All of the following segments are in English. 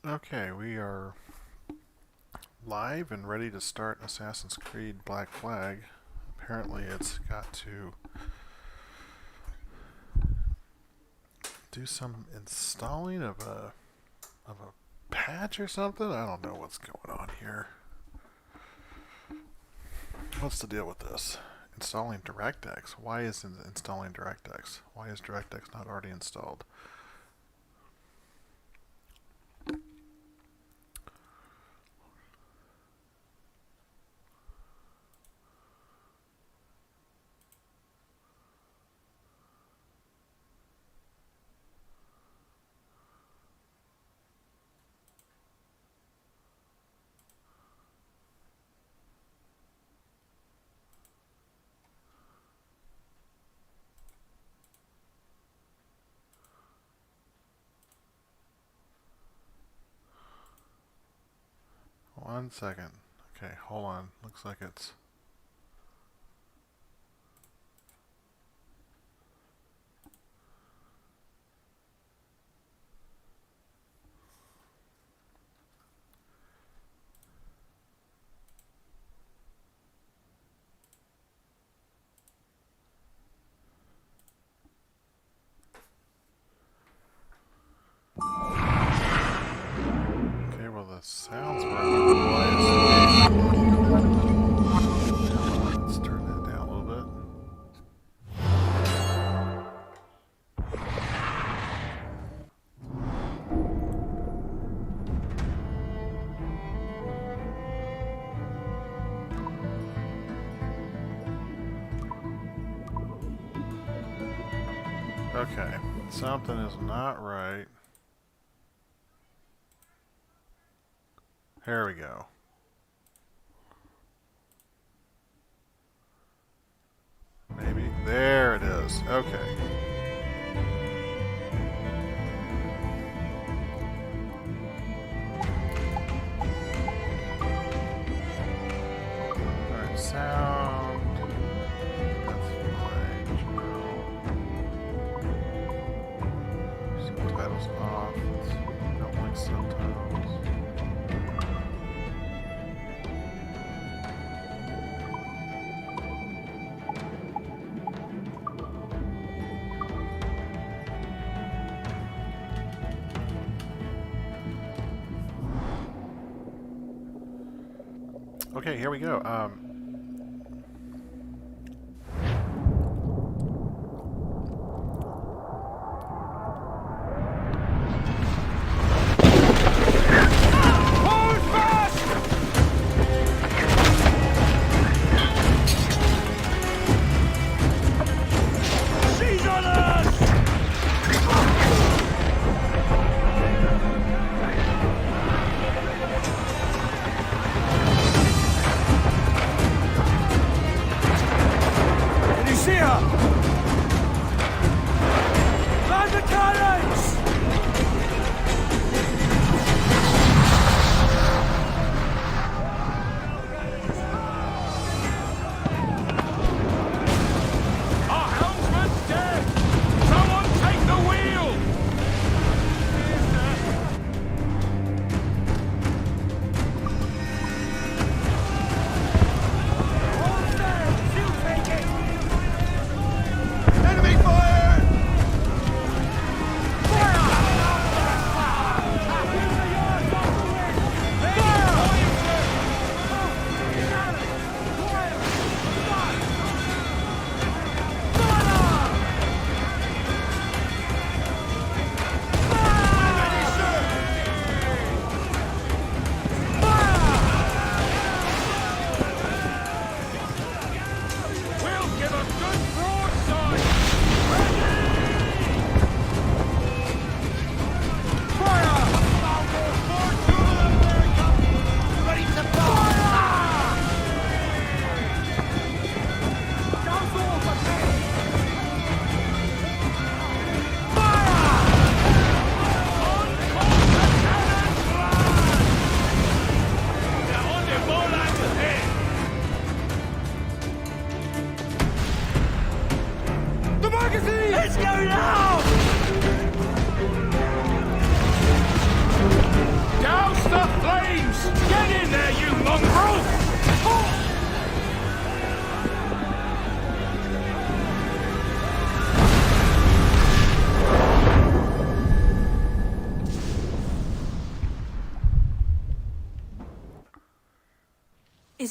Okay, we are live and ready to start Assassin's Creed Black Flag. Apparently it's got to do some installing of a patch or something. I don't know what's going on here. What's the deal with this? Installing DirectX. Why is installing DirectX? Why is DirectX not already installed? One second. Okay, hold on. Looks like it's... Okay, well the sound's working. Why is it... Let's turn that down a little bit. Okay, something is not right. Here we go. Maybe. There it is. Okay. Alright, sound. That's fine. Subtitles off. Don't like subtitles. Okay, here we go.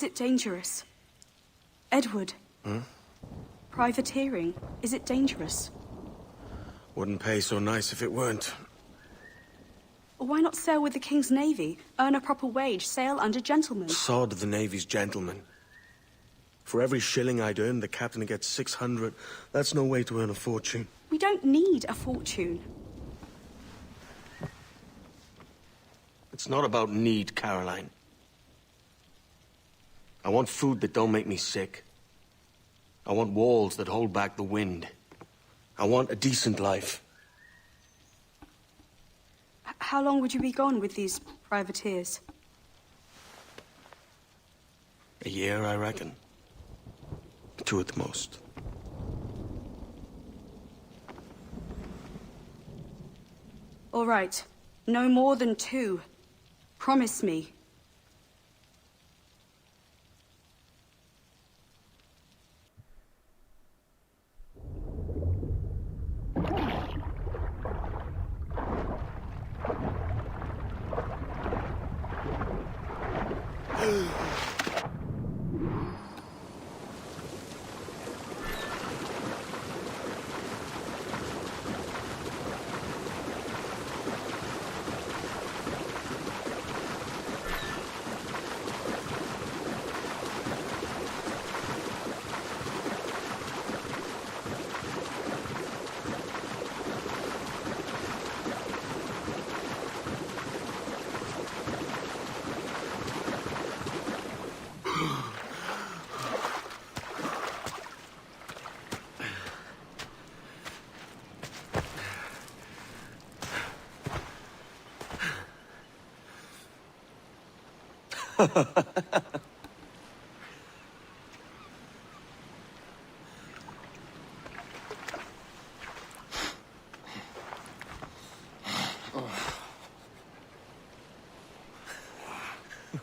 Is it dangerous? Edward? Privateering, is it dangerous? Wouldn't pay so nice if it weren't. Why not sail with the King's Navy? Earn a proper wage, sail under gentlemen. Sod the Navy's gentlemen. For every shilling I'd earn, the captain gets 600. That's no way to earn a fortune. We don't need a fortune. It's not about need, Caroline. I want food that don't make me sick. I want walls that hold back the wind. I want a decent life. How long would you be gone with these privateers? A year, I reckon. 2 at the most. All right. No more than 2. Promise me.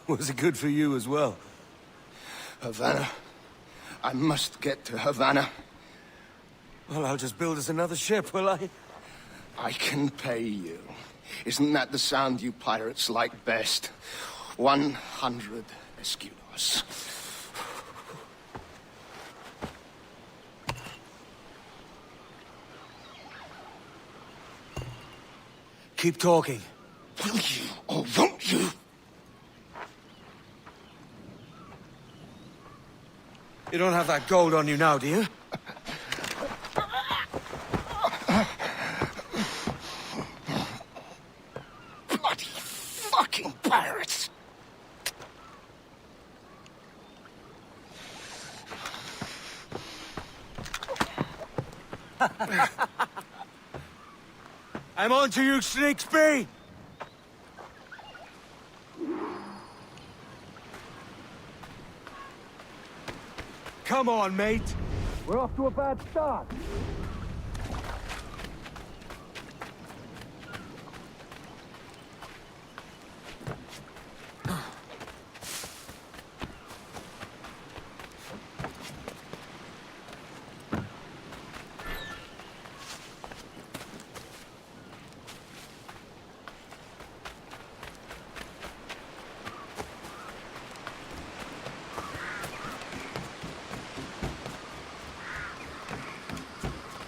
Was it good for you as well? Havana. I must get to Havana. Well, I'll just build us another ship, will I? I can pay you. Isn't that the sound you pirates like best? 100 escudos. Keep talking. Will you or won't you? You don't have that gold on you now, do you? Bloody fucking pirates! I'm on to you, Snakesby! Come on, mate. We're off to a bad start.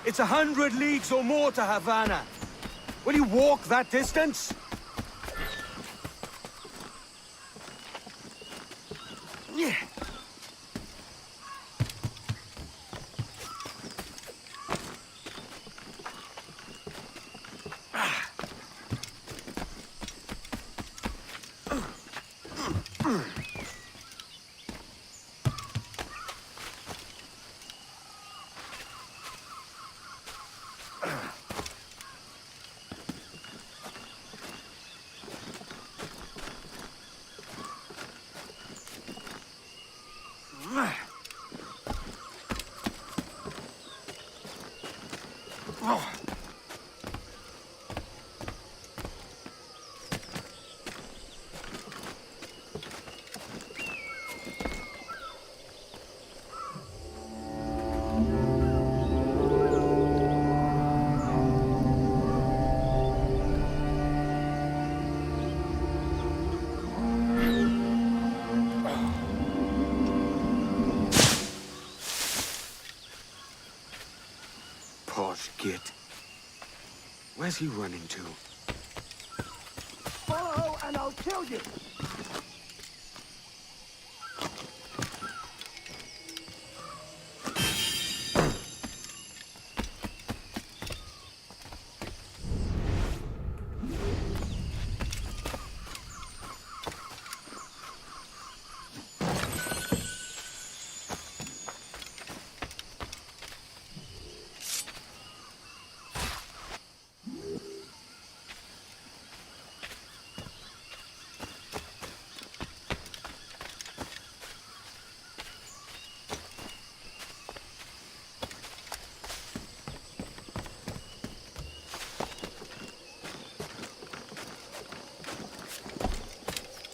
It's 100 leagues or more to Havana. Will you walk that distance? Yeah. Where's he running to? Follow and I'll kill you!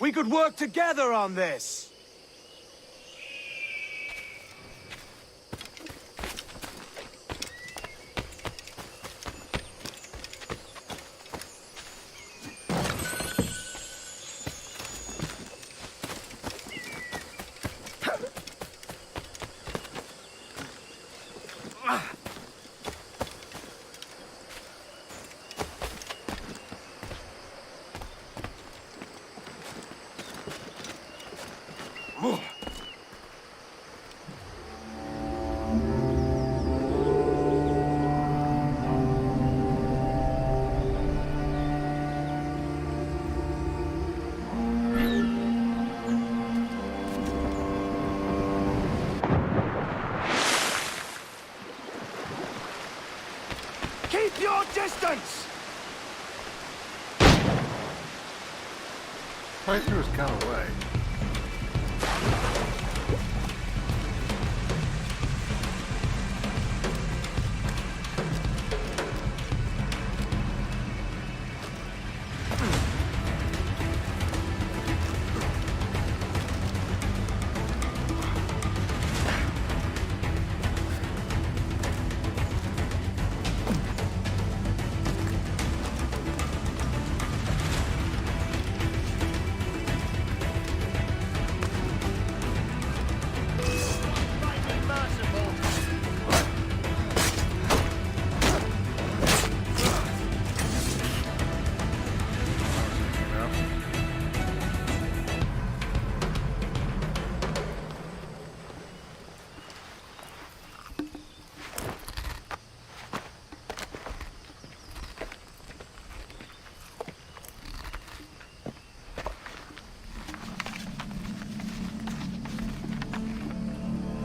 We could work together on this! Keep your distance! Right through his gun away.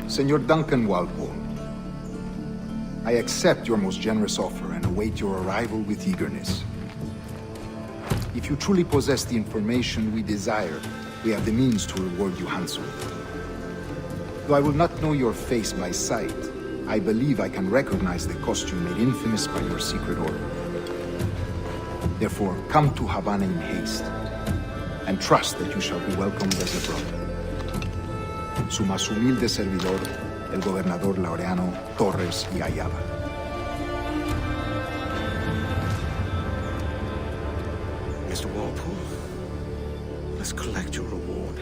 Senor Duncan Wildbourne, I accept your most generous offer and await your arrival with eagerness. If you truly possess the information we desire, we have the means to reward you handsomely. Though I will not know your face by sight, I believe I can recognize the costume made infamous by your secret order. Therefore, come to Havana in haste, and trust that you shall be welcomed as a brother. Su más humilde servidor, el gobernador Laureano Torres y Ayala. Mr. Walpole, let's collect your reward.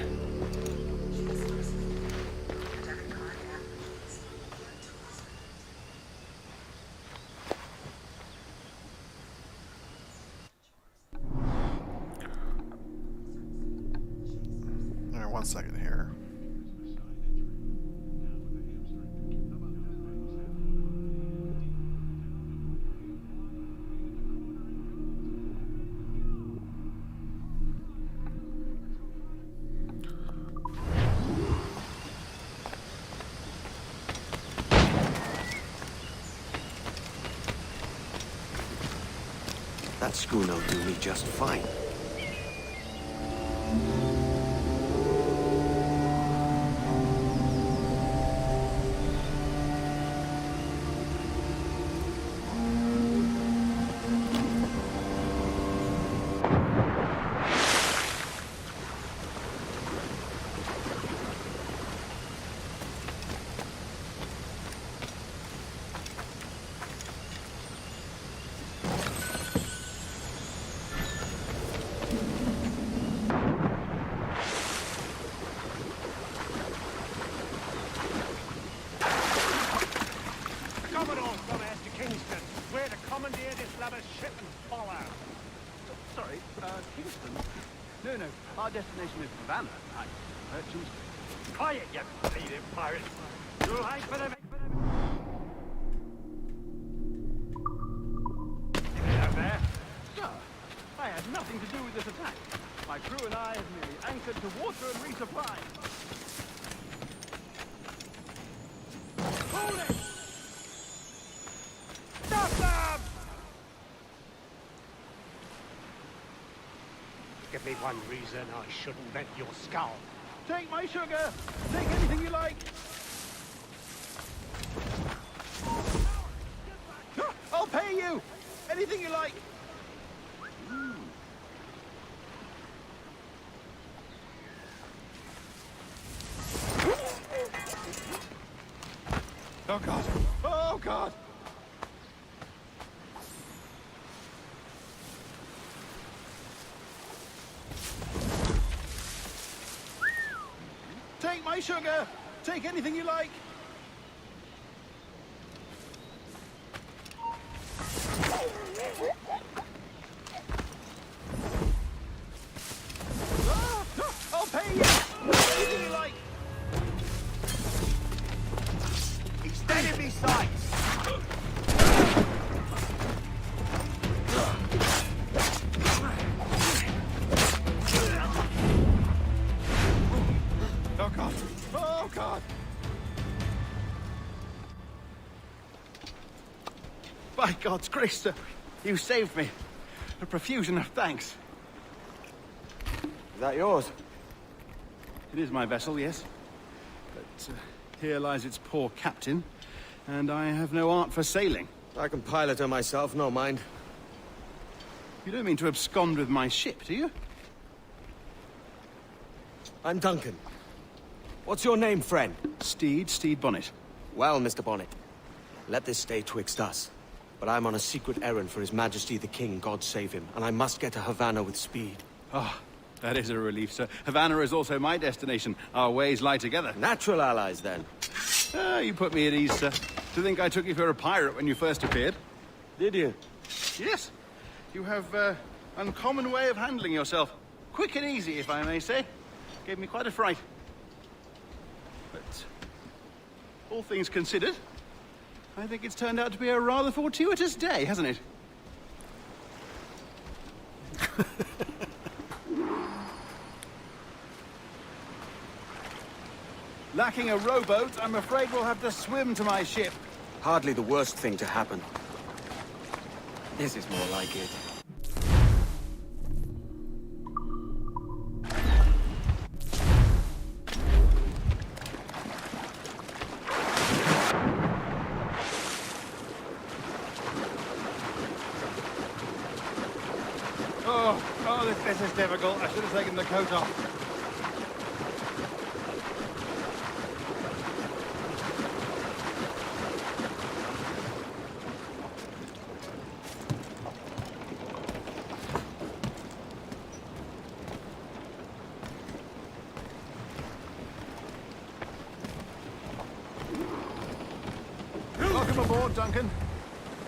All right, 1 second here. That schooner'll do me just fine. Grab a ship and follow. Sorry, Kingston? No, our destination is Havana. Merchants. Quiet, you bleeding pirates. You'll hide for them. Out there? Sir, I had nothing to do with this attack. My crew and I have merely anchored to water and resupply. Hold it! Stop them! Give me one reason I shouldn't bend your skull. Take my sugar! Take anything you like! I'll pay you! Anything you like! Oh God! Oh God! Take my sugar! Take anything you like! I'll pay you! Anything you like! He's dead in me sights! Oh God! Oh God! By God's grace, sir, you saved me. A profusion of thanks. Is that yours? It is my vessel, yes. But here lies its poor captain, and I have no art for sailing. I can pilot her myself, no mind. You don't mean to abscond with my ship, do you? I'm Duncan. What's your name, friend? Steed Bonnet. Well, Mr. Bonnet, let this stay twixt us. But I'm on a secret errand for His Majesty the King, God save him, and I must get to Havana with speed. Ah, that is a relief, sir. Havana is also my destination. Our ways lie together. Natural allies, then. Ah, you put me at ease, sir. To think I took you for a pirate when you first appeared. Did you? Yes. You have, uncommon way of handling yourself. Quick and easy, if I may say. Gave me quite a fright. But, all things considered, I think it's turned out to be a rather fortuitous day, hasn't it? Lacking a rowboat, I'm afraid we'll have to swim to my ship. Hardly the worst thing to happen. This is more like it. This is difficult. I should have taken the coat off. Welcome aboard, Duncan.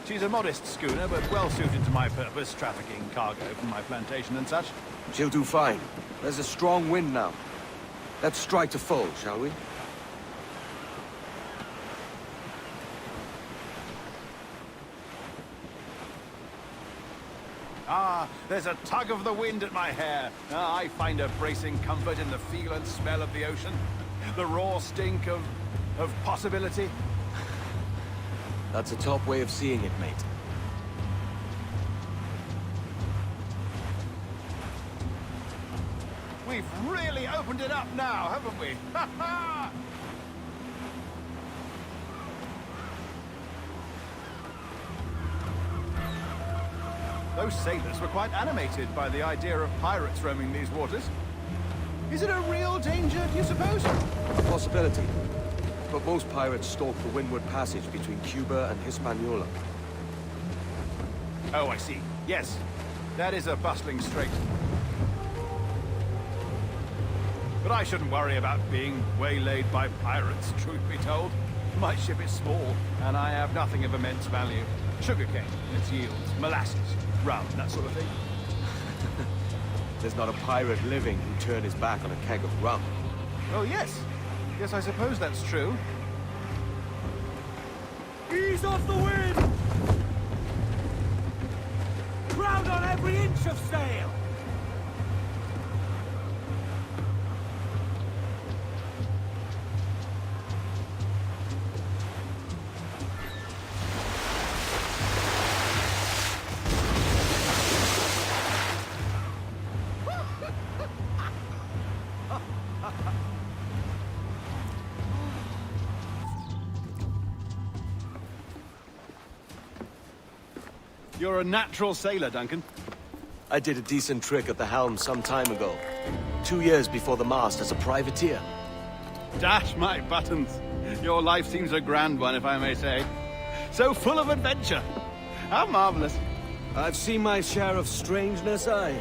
She's a modest schooner, but well suited to my purpose, trafficking cargo from my plantation and such. She'll do fine. There's a strong wind now. Let's strike to full, shall we? Ah, there's a tug of the wind at my hair. Ah, I find a bracing comfort in the feel and smell of the ocean. The raw stink of possibility. That's a top way of seeing it, mate. We've really opened it up now, haven't we? Ha ha! Those sailors were quite animated by the idea of pirates roaming these waters. Is it a real danger, do you suppose? A possibility. But most pirates stalk the windward passage between Cuba and Hispaniola. Oh, I see. Yes, that is a bustling strait. But I shouldn't worry about being waylaid by pirates, truth be told. My ship is small, and I have nothing of immense value. Sugarcane, its yields, molasses, rum, that sort of thing. There's not a pirate living who'd turn his back on a keg of rum. Oh, yes. Yes, I suppose that's true. Ease off the wind! Crowd on every inch of sail! You're a natural sailor, Duncan. I did a decent trick at the helm some time ago. 2 years before the mast as a privateer. Dash my buttons. Your life seems a grand one, if I may say. So full of adventure. How marvelous. I've seen my share of strangeness, aye.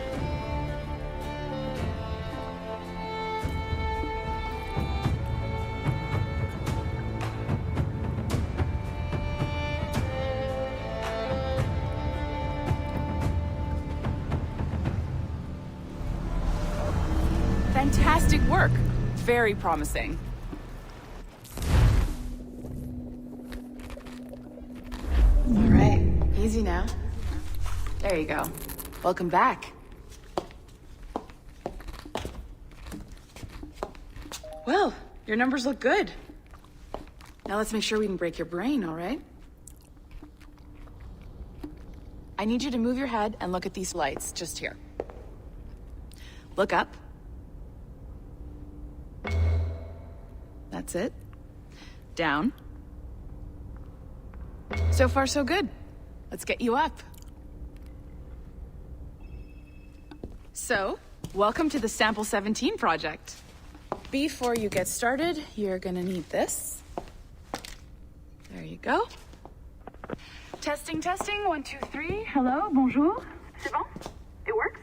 Fantastic work. Very promising. All right, easy now. There you go. Welcome back. Well, your numbers look good. Now let's make sure we can break your brain, all right? I need you to move your head and look at these lights just here. Look up. That's it. Down. So far, so good. Let's get you up. So, welcome to the Sample 17 project. Before you get started, you're gonna need this. There you go. Testing, testing, 1, 2, 3. Hello, bonjour. C'est bon? It works?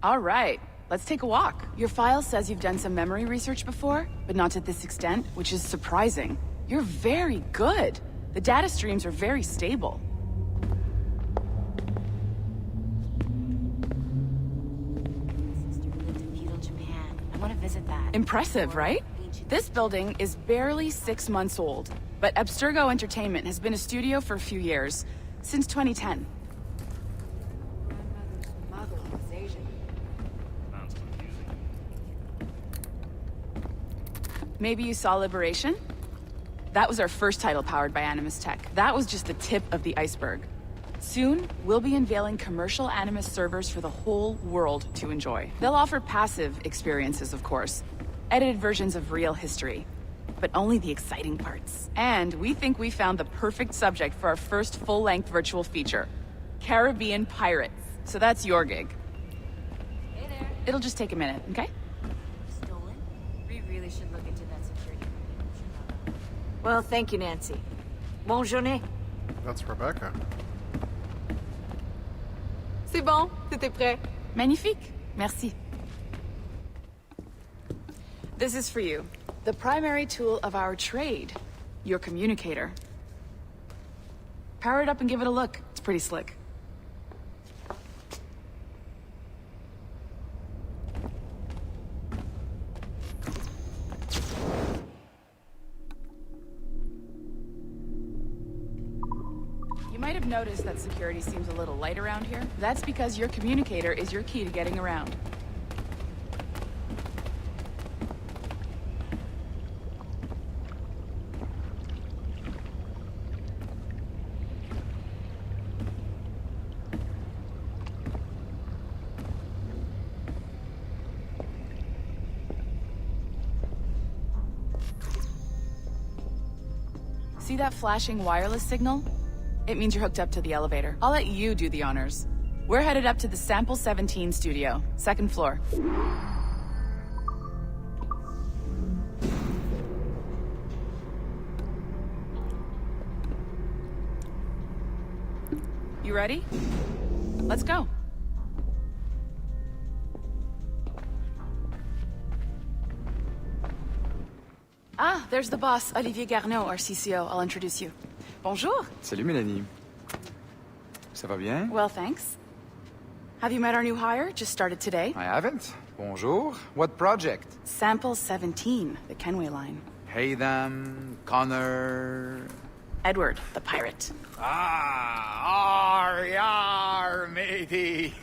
All right. Let's take a walk. Your file says you've done some memory research before, but not to this extent, which is surprising. You're very good. The data streams are very stable. Sister lived in feudal Japan. I want to visit that. Impressive, right? This building is barely 6 months old, but Abstergo Entertainment has been a studio for a few years, since 2010. Grandmother's mother was Asian. Maybe you saw Liberation? That was our first title powered by Animus Tech. That was just the tip of the iceberg. Soon, we'll be unveiling commercial Animus servers for the whole world to enjoy. They'll offer passive experiences, of course. Edited versions of real history. But only the exciting parts. And we think we found the perfect subject for our first full-length virtual feature. Caribbean pirates. So that's your gig. Hey there. It'll just take a minute, okay? Stolen? We really should look into that security. Well, thank you, Nancy. Bonne journée. That's Rebecca. C'est bon, c'était prêt. Magnifique. Merci. This is for you. The primary tool of our trade. Your communicator. Power it up and give it a look. It's pretty slick. You might have noticed that security seems a little light around here. That's because your communicator is your key to getting around. See that flashing wireless signal? It means you're hooked up to the elevator. I'll let you do the honors. We're headed up to the Sample 17 studio, 2nd floor. You ready? Let's go. Ah, there's the boss, Olivier Garneau, our CCO. I'll introduce you. Bonjour. Salut Mélanie. Ça va bien? Well, thanks. Have you met our new hire? Just started today. I haven't. Bonjour. What project? Sample 17, the Kenway line. Haytham, Connor... Edward, the pirate. Ah, yar, matey.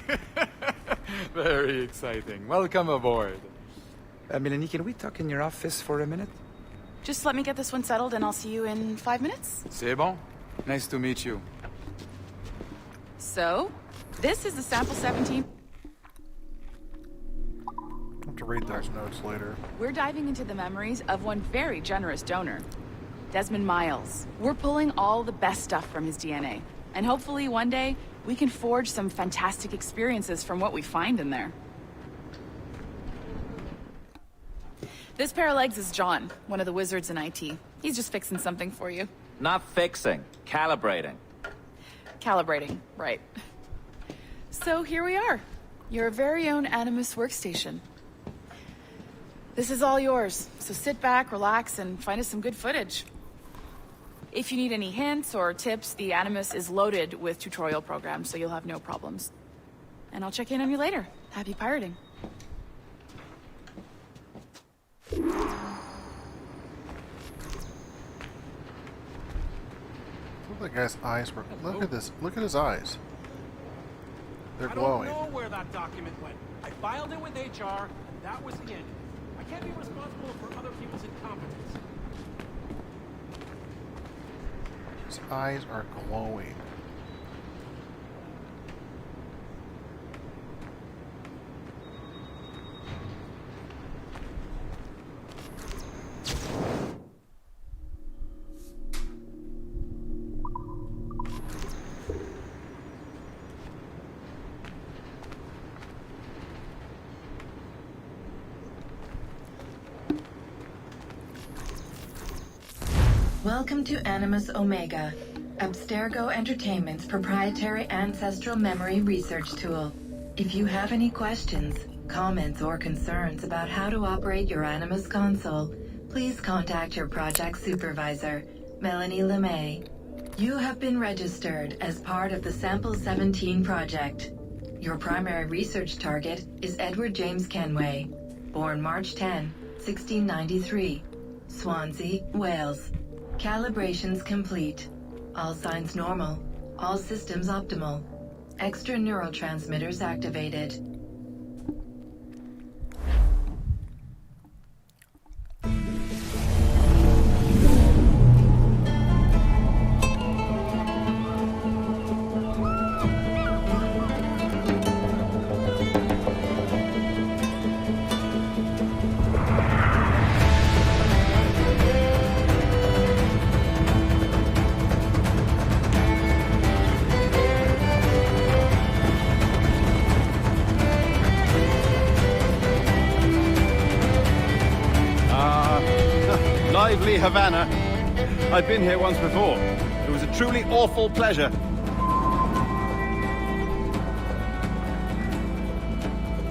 Very exciting. Welcome aboard. Mélanie, can we talk in your office for a minute? Just let me get this one settled and I'll see you in 5 minutes. C'est bon. Nice to meet you. So, this is the Sample 17. I'll have to read those notes later. We're diving into the memories of one very generous donor, Desmond Miles. We're pulling all the best stuff from his DNA. And hopefully one day, we can forge some fantastic experiences from what we find in there. This pair of legs is John, one of the wizards in IT. He's just fixing something for you. Not fixing, calibrating. Calibrating, right. So here we are. Your very own Animus workstation. This is all yours, so sit back, relax, and find us some good footage. If you need any hints or tips, the Animus is loaded with tutorial programs, so you'll have no problems. And I'll check in on you later. Happy pirating. Look at that guy's eyes were. Look at this. Look at his eyes. They're glowing. I don't know where that document went. I filed it with HR, and that was the end. I can't be responsible for other people's incompetence. His eyes are glowing. Welcome to Animus Omega, Abstergo Entertainment's proprietary ancestral memory research tool. If you have any questions, comments, or concerns about how to operate your Animus console, please contact your project supervisor, Melanie LeMay. You have been registered as part of the Sample 17 project. Your primary research target is Edward James Kenway, born March 10, 1693, Swansea, Wales. Calibrations complete. All signs normal. All systems optimal. Extra neurotransmitters activated. Lively Havana. I've been here once before. It was a truly awful pleasure.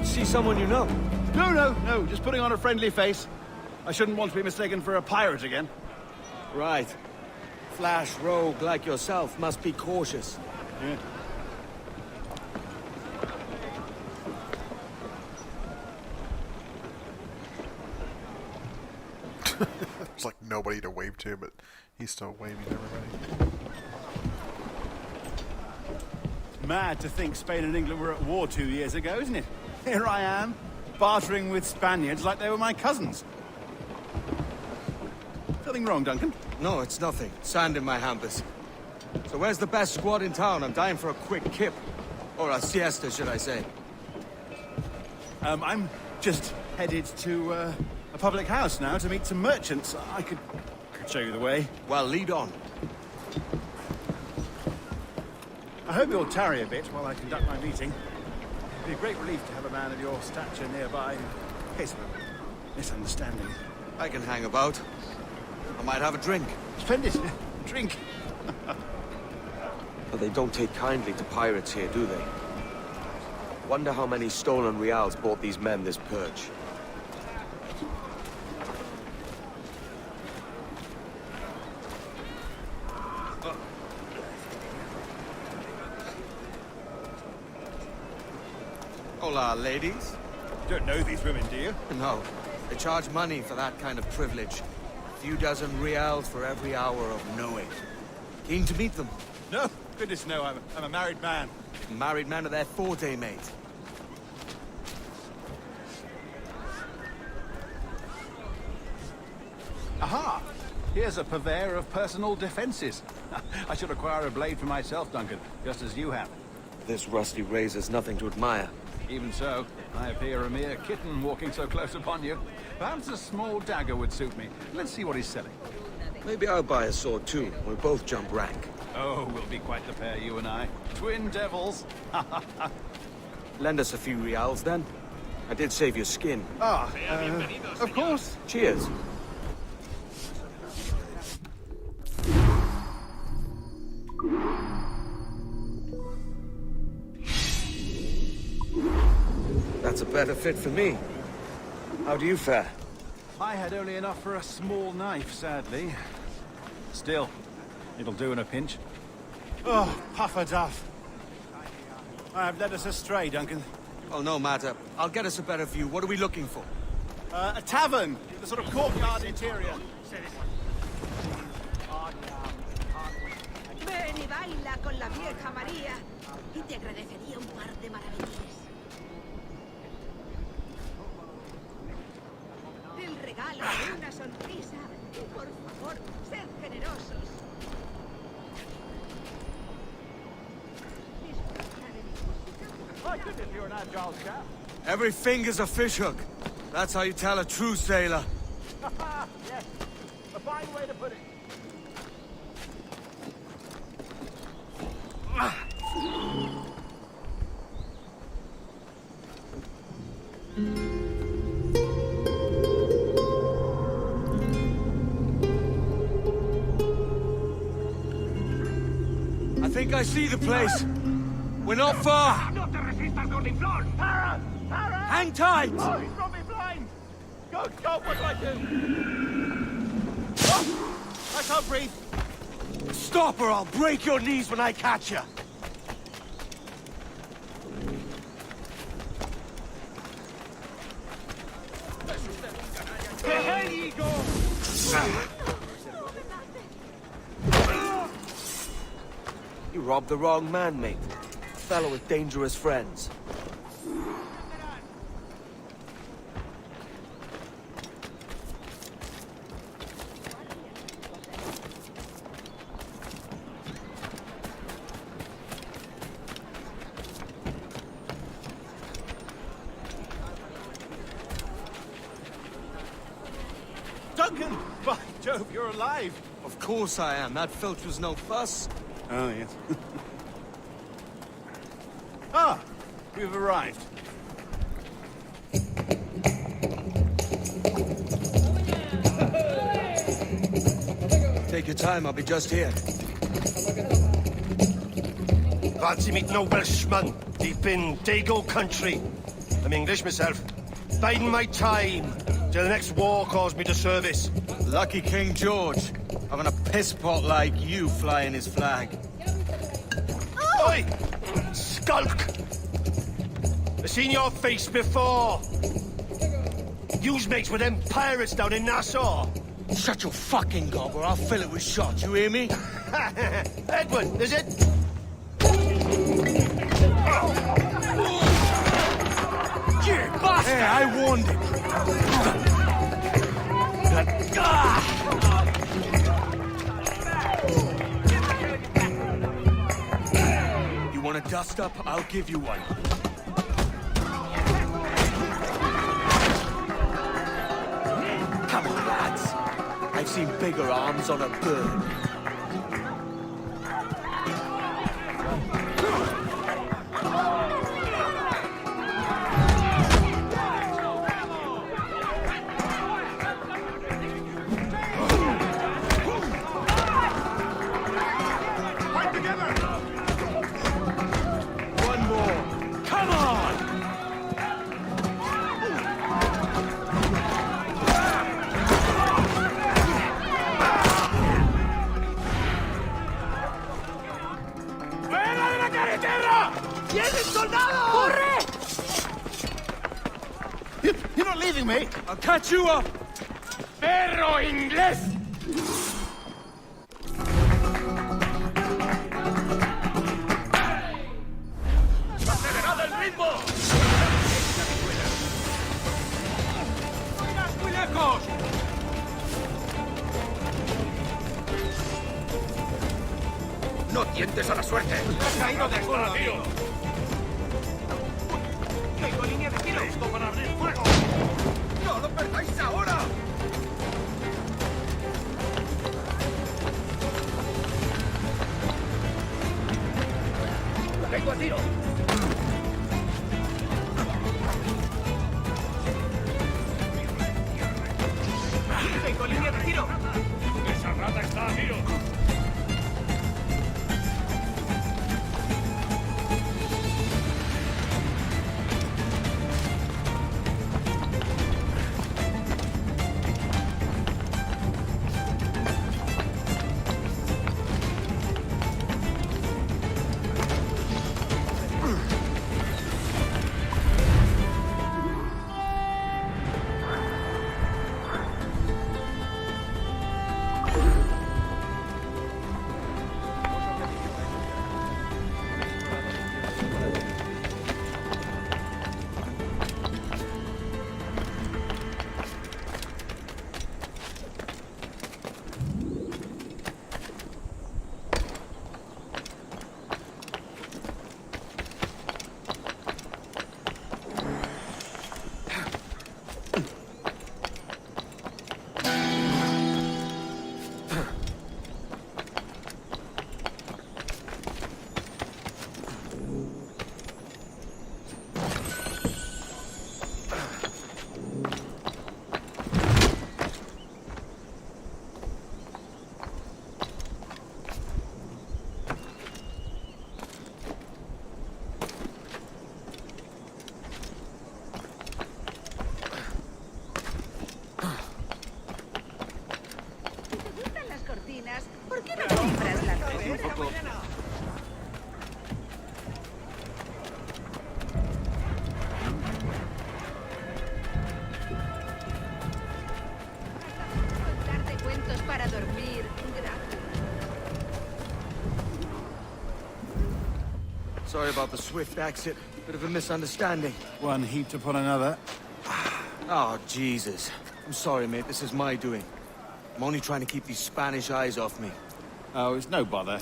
See someone you know? No, just putting on a friendly face. I shouldn't want to be mistaken for a pirate again. Right. Flash rogue like yourself must be cautious. Yeah. There's like nobody to wave to, but he's still waving to everybody. Mad to think Spain and England were at war 2 years ago, isn't it? Here I am, bartering with Spaniards like they were my cousins. Something wrong, Duncan? No, it's nothing. Sand in my hampers. So where's the best squad in town? I'm dying for a quick kip. Or a siesta, should I say. I'm just headed to a public house now to meet some merchants. I could show you the way. Well, lead on. I hope you'll tarry a bit while I conduct my meeting. It'd be a great relief to have a man of your stature nearby in case of a misunderstanding. I can hang about. I might have a drink. Splendid. Drink. But they don't take kindly to pirates here, do they? Wonder how many stolen reals bought these men this perch. Hola, ladies. Don't know these women, do you? No, they charge money for that kind of privilege. A few dozen reals for every hour of knowing. Keen to meet them. No, goodness no, I'm a married man. Married man to their four-day mate. Aha! Here's a purveyor of personal defenses. I should acquire a blade for myself, Duncan, just as you have. This rusty razor's nothing to admire. Even so, I appear a mere kitten walking so close upon you. Perhaps a small dagger would suit me. Let's see what he's selling. Maybe I'll buy a sword too. We'll both jump rank. Oh, we'll be quite the pair, you and I. Twin devils. Lend us a few reals, then. I did save your skin. Of course. Cheers. That's a better fit for me. How do you fare? I had only enough for a small knife, sadly. Still, it'll do in a pinch. Oh, puffer duff. I've led us astray, Duncan. Oh, no matter. I'll get us a better view. What are we looking for? A tavern, the sort of courtyard interior. Ven y baila con la vieja María y te agradecería un par de maravedíes. El regalo de una sonrisa. Por favor, sed generosos. My goodness, you're an agile chap. Every finger's a fishhook. That's how you tell a true sailor. Yes, a fine way to put it. I think I see the place. We're not far. No te resistas, Gordiflón! Para! Para! Hang tight! Oh, he's got me blind! Go, what do I do? Oh, I can't breathe. Stop or I'll break your knees when I catch you. Hey, Igor! You robbed the wrong man, mate. Fellow with dangerous friends. Duncan! By Jove, you're alive! Of course I am. That filch was no fuss. Oh, yes. Ah! We've arrived. Take your time, I'll be just here. Fancy meeting a Welshman deep in Dago country. I'm English myself. Biding my time till the next war calls me to service. Lucky King George, having a piss pot like you flying his flag. Oi! Skulk! I've seen your face before. You's mates with them pirates down in Nassau. Shut your fucking gob or I'll fill it with shot, you hear me? Edward, is it? You bastard! Hey, I warned him. You want a dust up? I'll give you one. Come on, lads. I've seen bigger arms on a bird. leaving me? I'll catch you up! Perro inglés! ¡Acelerad el ritmo! ¡No irás muy lejos! ¡No tientes a la suerte! ¡Has caído de acuerdo, tío! ¡Tengo línea de tiro! ¡Listo para abrir fuego! ¡No lo perdáis ahora! ¡Tengo a tiro! ¡Tengo línea de tiro! ¡Esa rata está a tiro! ¿Por qué no compras las dos? Contarte cuentos para dormir. Sorry about the swift exit. Bit of a misunderstanding. One heaped upon another. Oh, Jesus. I'm sorry, mate. This is my doing. I'm only trying to keep these Spanish eyes off me. Oh, it's no bother.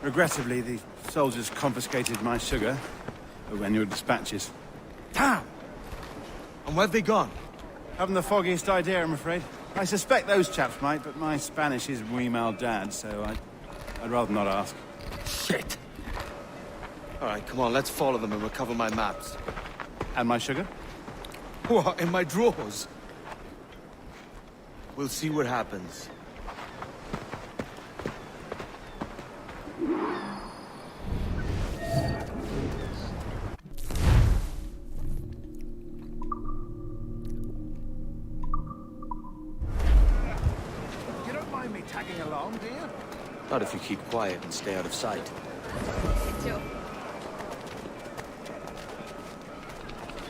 Regrettably, the soldiers confiscated my sugar when your dispatches. Damn! And where've they gone? Haven't the foggiest idea, I'm afraid. I suspect those chaps might, but my Spanish is muy mal dad, so I'd rather not ask. Shit! All right, come on, let's follow them and recover my maps. And my sugar? What, in my drawers? We'll see what happens. You don't mind me tagging along, do you? Not if you keep quiet and stay out of sight.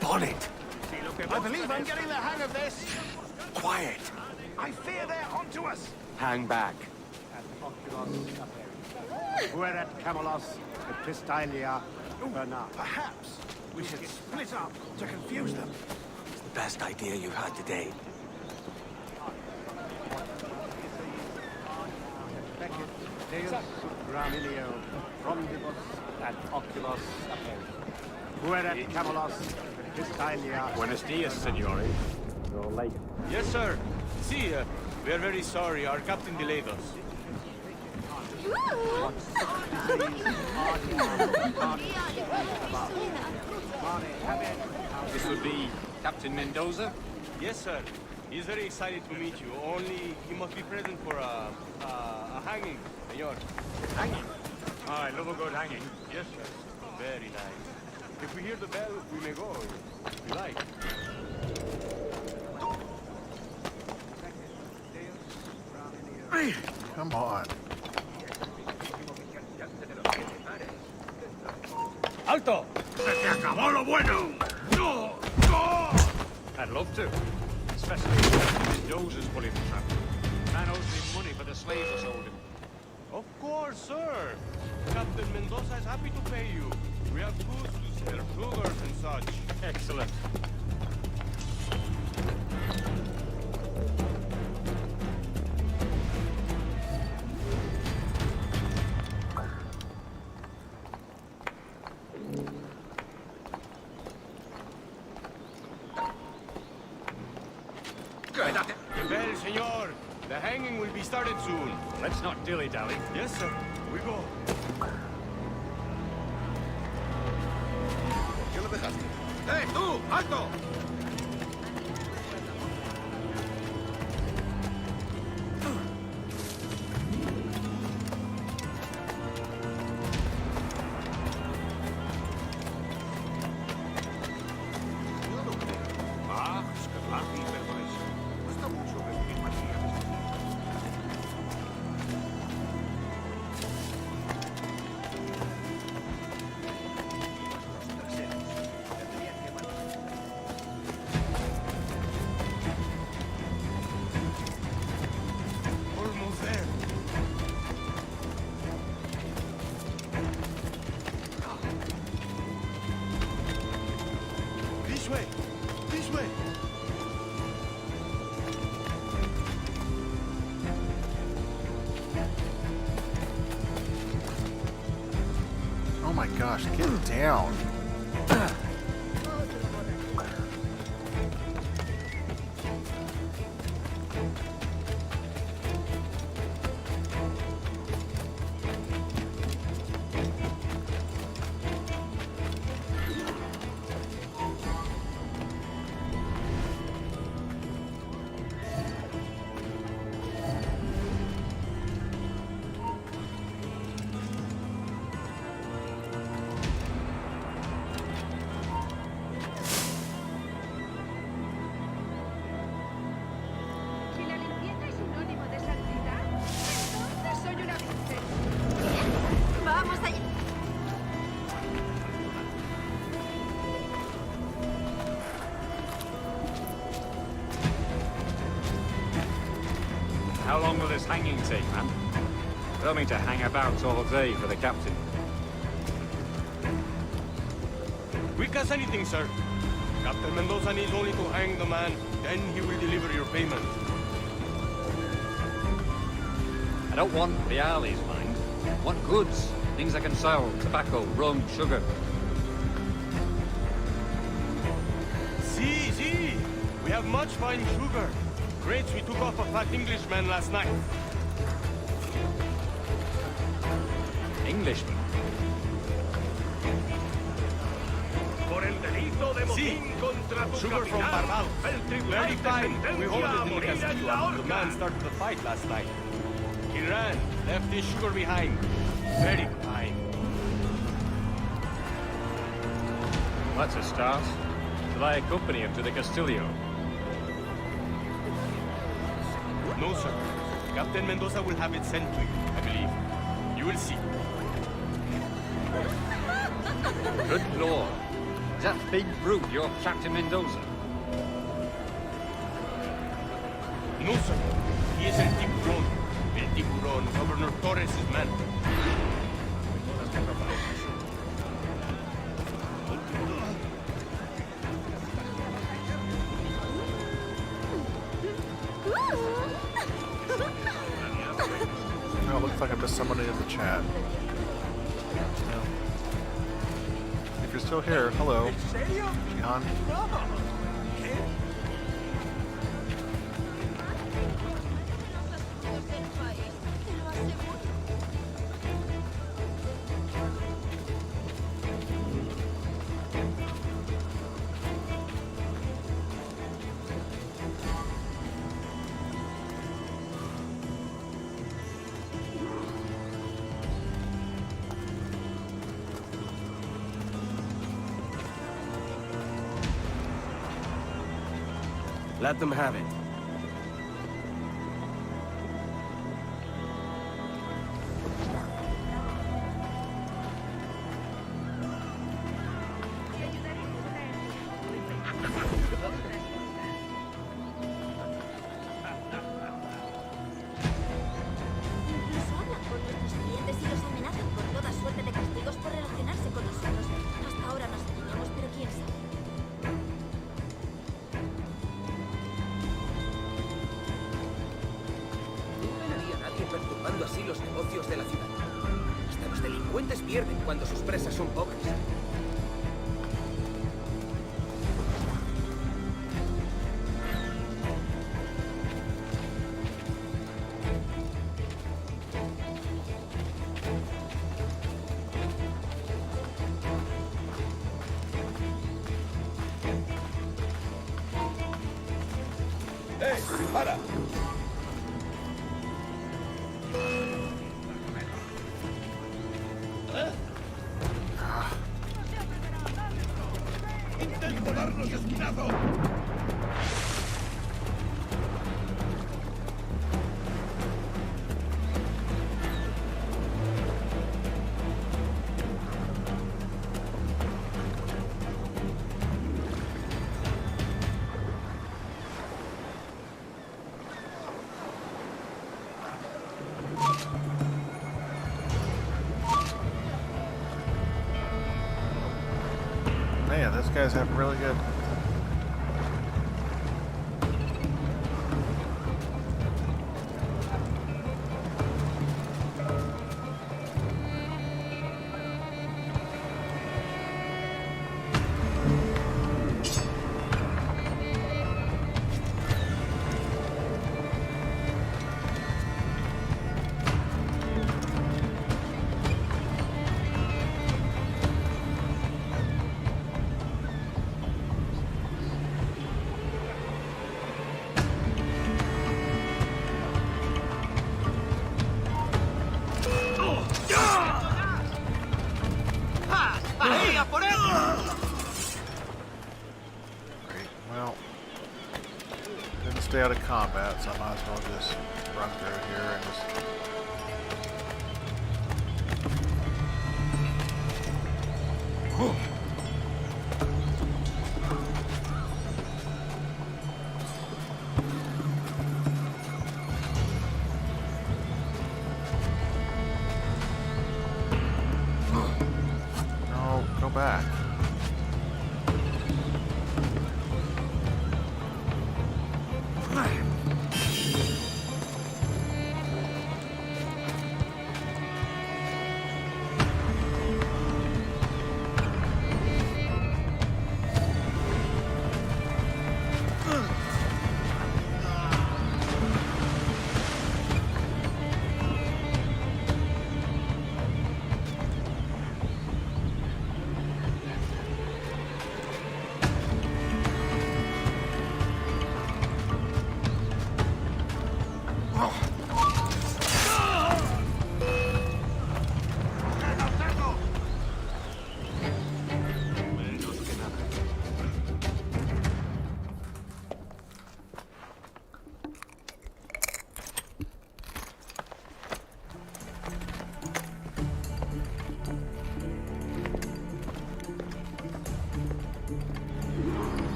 Bonnet! I believe I'm getting the hang of this. Quiet! I fear they're onto us. Hang back. We're Camelos, Pistalia, Bernard. Perhaps we should split up to confuse them. It's the best idea you've had today. Deus, Ramilio, Frondibus, and Oculos apperit. Fuerat Camelos, Pistalia. Buenos dias, signori. You're late. Yes, sir. See, we are very sorry. Our captain delayed us. This would be Captain Mendoza? Yes, sir. He's very excited to meet you. Only he must be present for a hanging, senor. Hanging? Oh, I love a good hanging. Yes, sir. Very nice. If we hear the bell, we may go, if you like. Come on. ¡Alto! ¡Se te acabó lo bueno! ¡No! I'd love to. Especially if Mendoza's pulling the trap. Man owes me money for the slaves I sold him. Of course, sir. Captain Mendoza is happy to pay you. We have goods to sell, sugars and such. Excellent. Well, senor, the hanging will be started soon. Let's not dilly-dally. Yes, sir. We go. ¿Qué lo dejaste? ¡Eh, tú! ¡Alto! Ah, es que rápido, pero eso. Cuesta mucho recibir materiales. Almost there. This way. This way. Oh my gosh, get down. Si la limpieza es sinónimo de santidad, entonces soy una princesa. Vamos allá. How long will this hanging take, man? I don't mean to hang about all day for the captain. Quick as anything, sir. Captain Mendoza needs only to hang the man, then he will deliver your payment. I don't want reales, mind. I want goods. Things I can sell. Tobacco, rum, sugar. See. We have much fine sugar. Crates we took off a fat Englishman last night. Englishman? Por el delito de motín contra tu sugar from Barbal. Very fine. We hold it in the castillo after the man started the fight last night. He ran, left his sugar behind. Very fine. That's a start. Shall I accompany him to the Castillo? No, sir. Captain Mendoza will have it sent to you, I believe. You will see. Good lord. Is that big brute your Captain Mendoza? No, sir. He is El Tiburon. El Tiburon, Governor Torres' man. Oh, it looks like I missed somebody in the chat. No. If you're still here, hello. Jihan. Let them have it. Los delincuentes pierden cuando sus presas son pocas. ¡Eh! ¡Para! ¡Intento darnos esquinazo! Man, those guys have really good. ¡Ahí, a por él! Great. Well, didn't stay out of combat, so I might as well just run through here and just. No, go back.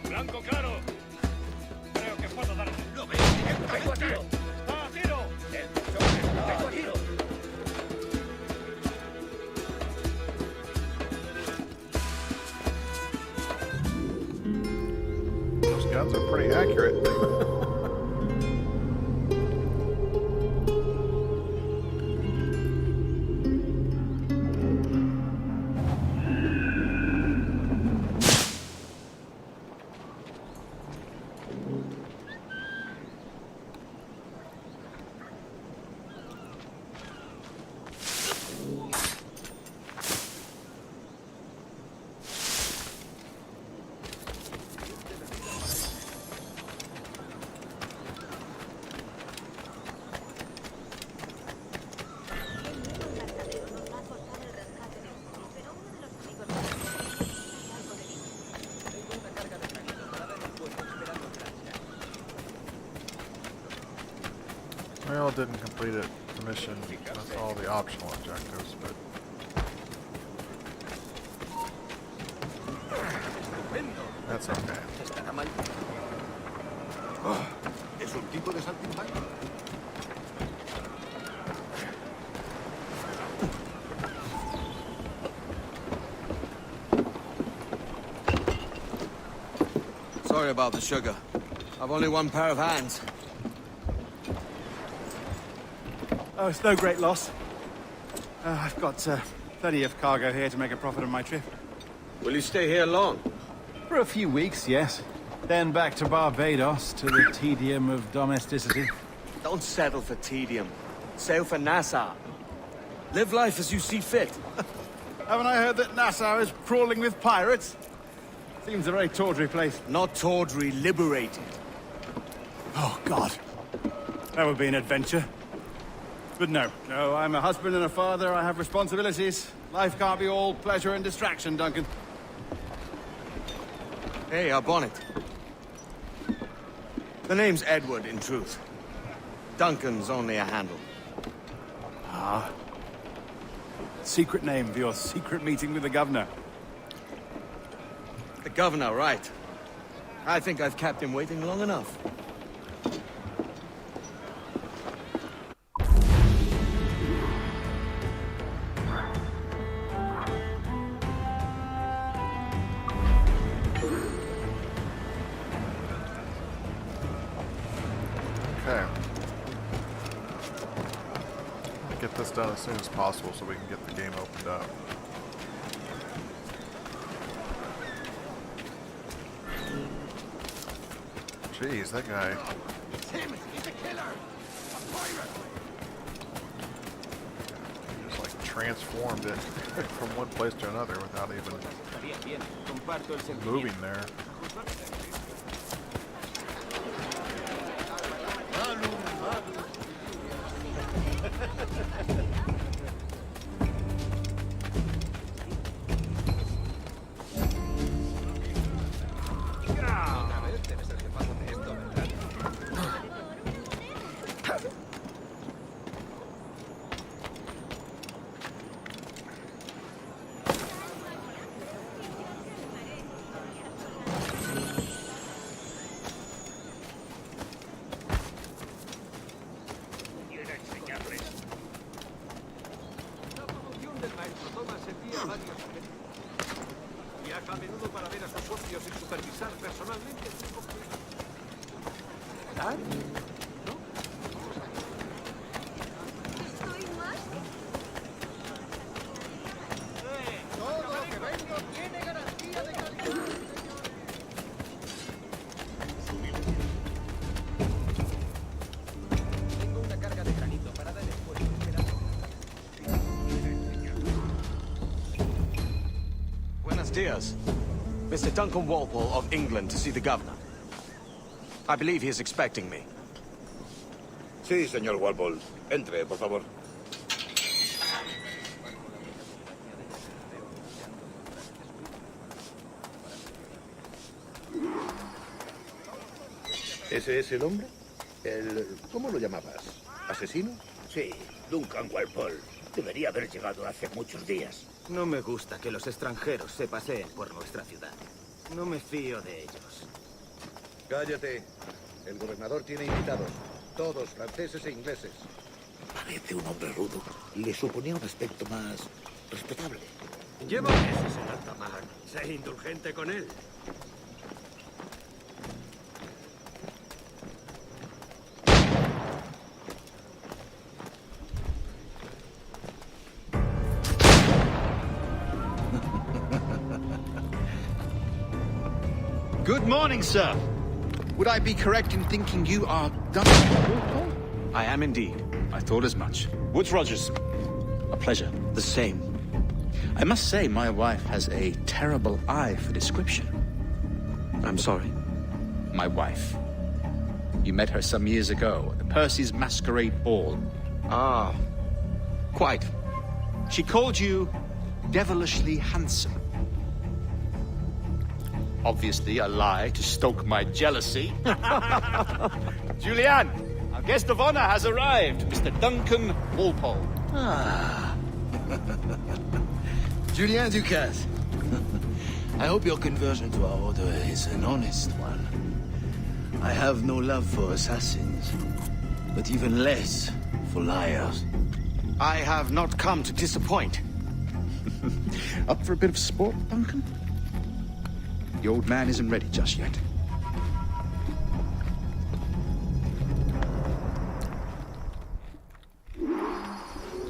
¡Blanco claro! Creo que puedo darle. ¡Lo veo directamente! ¡Está a tiro! ¡El buchón está a tiro! Those guns are pretty accurate. Still didn't complete it. The mission. That's all the optional objectives, but. That's okay. ¿Es un tipo de saltimbanco? Sorry about the sugar. I've only one pair of hands. Oh, it's no great loss. I've got plenty of cargo here to make a profit on my trip. Will you stay here long? For a few weeks, yes. Then back to Barbados to the tedium of domesticity. Don't settle for tedium. Sail for Nassau. Live life as you see fit. Haven't I heard that Nassau is crawling with pirates? Seems a very tawdry place. Not tawdry, liberated. Oh, God. That would be an adventure. But no, I'm a husband and a father. I have responsibilities. Life can't be all pleasure and distraction, Duncan. Hey, our bonnet. The name's Edward, in truth. Duncan's only a handle. Ah. Secret name for your secret meeting with the governor. The governor, right. I think I've kept him waiting long enough. Okay. Get this done as soon as possible so we can get the game opened up. Jeez, that guy. It's him! He's a killer! A pirate! He just like transformed it from one place to another without even moving there. Viaja a menudo para ver a sus socios y supervisar personalmente sus compras. ¿Ah? Todo lo que vendo tiene garantía de calidad. Tengo una carga de granito para dar esfuerzo. Buenos dias. Mr. Duncan Walpole of England to see the governor. I believe he is expecting me. Sí, señor Walpole. Entre, por favor. ¿Ese es el hombre? ¿Cómo lo llamabas? ¿Asesino? Sí, Duncan Walpole. Debería haber llegado hace muchos días. No me gusta que los extranjeros se paseen por nuestra ciudad. No me fío de ellos. Cállate. El gobernador tiene invitados. Todos franceses e ingleses. Parece un hombre rudo. Le suponía un aspecto más respetable. Lleva meses en alta mar. Sé indulgente con él. Good morning, sir. Would I be correct in thinking you are Duncan Walpole? I am indeed. I thought as much. Woods Rogers. A pleasure. The same. I must say, my wife has a terrible eye for description. I'm sorry? My wife. You met her some years ago at the Percy's Masquerade Ball. Ah, quite. She called you devilishly handsome. Obviously a lie to stoke my jealousy. Julianne, I'll Guest of honor has arrived, Mr. Duncan Walpole. Ah. Julien Ducasse. I hope your conversion to our order is an honest one. I have no love for assassins, but even less for liars. I have not come to disappoint. Up for a bit of sport, Duncan? The old man isn't ready just yet.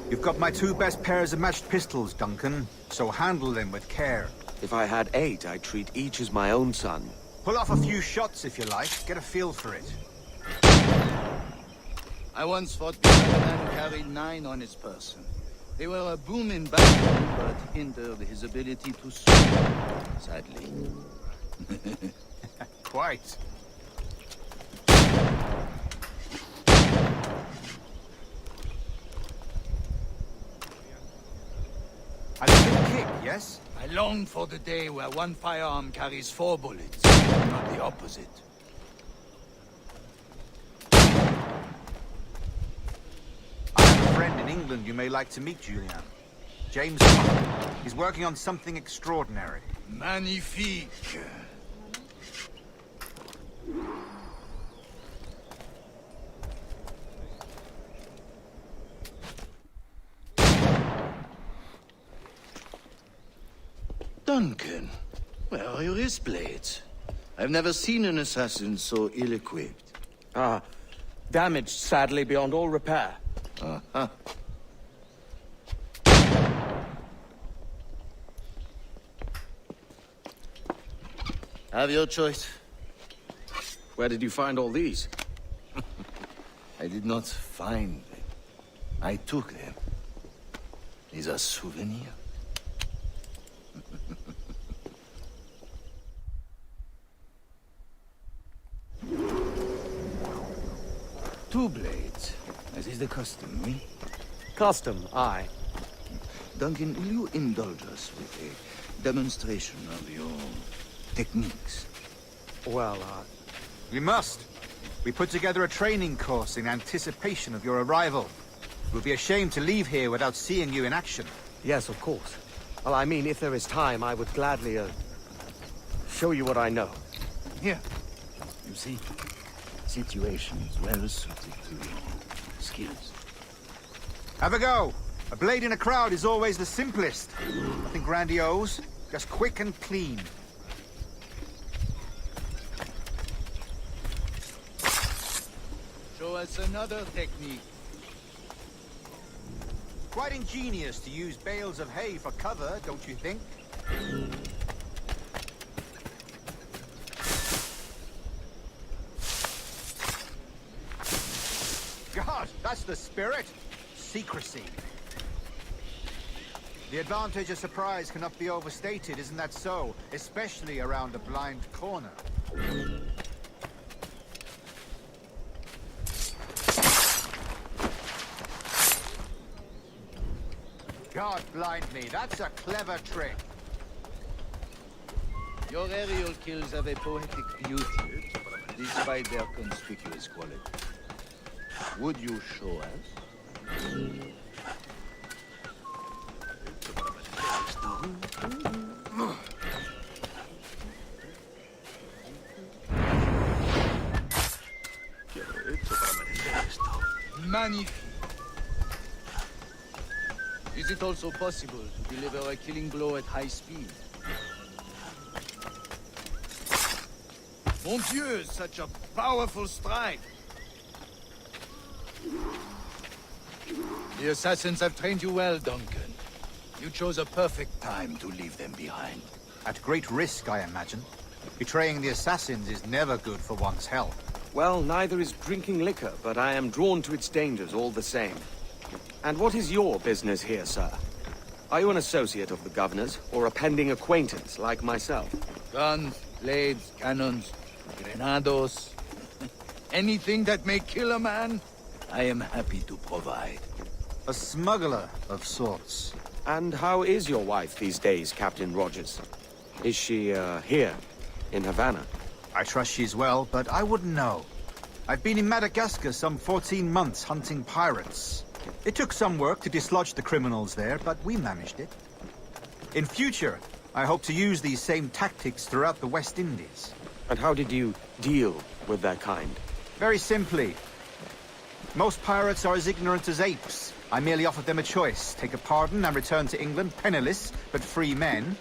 You've got my 2 best pairs of matched pistols, Duncan, so handle them with care. If I had 8, I'd treat each as my own son. Pull off a few shots if you like, get a feel for it. I once fought with a man who carried 9 on his person. They were a boon in battle, but hindered his ability to swim, sadly. Quite. A little kick, yes? I long for the day where one firearm carries 4 bullets, not the opposite. I have a friend in England you may like to meet, Julian. James Hunt. He's working on something extraordinary. Magnifique. Duncan, where are your wrist blades? I've never seen an assassin so ill-equipped. Ah, damaged sadly beyond all repair. Uh-huh. Have your choice. Where did you find all these? I did not find them. I took them. These are souvenirs. Two blades, as is the custom, oui? Custom, aye. Duncan, will you indulge us with a demonstration of your techniques? Well, We must. We put together a training course in anticipation of your arrival. It would be a shame to leave here without seeing you in action. Yes, of course. Well, I mean, if there is time, I would gladly, show you what I know. Here. You see? Situations well suited to your skills. Have a go. A blade in a crowd is always the simplest. Nothing grandiose, just quick and clean. Show us another technique. Quite ingenious to use bales of hay for cover, don't you think? God, that's the spirit. Secrecy. The advantage of surprise cannot be overstated, isn't that so? Especially around a blind corner. God blind me, that's a clever trick. Your aerial kills have a poetic beauty, despite their conspicuous quality. Would you show us? Magnifique. Is it also possible to deliver a killing blow at high speed? Mon Dieu, such a powerful strike! The assassins have trained you well, Duncan. You chose a perfect time to leave them behind. At great risk, I imagine. Betraying the assassins is never good for one's health. Well, neither is drinking liquor, but I am drawn to its dangers all the same. And what is your business here, sir? Are you an associate of the governor's, or a pending acquaintance like myself? Guns, blades, cannons, grenados. Anything that may kill a man, I am happy to provide. A smuggler of sorts. And how is your wife these days, Captain Rogers? Is she, here, in Havana? I trust she's well, but I wouldn't know. I've been in Madagascar some 14 months hunting pirates. It took some work to dislodge the criminals there, but we managed it. In future, I hope to use these same tactics throughout the West Indies. And how did you deal with their kind? Very simply. Most pirates are as ignorant as apes. I merely offered them a choice. Take a pardon and return to England penniless, but free men,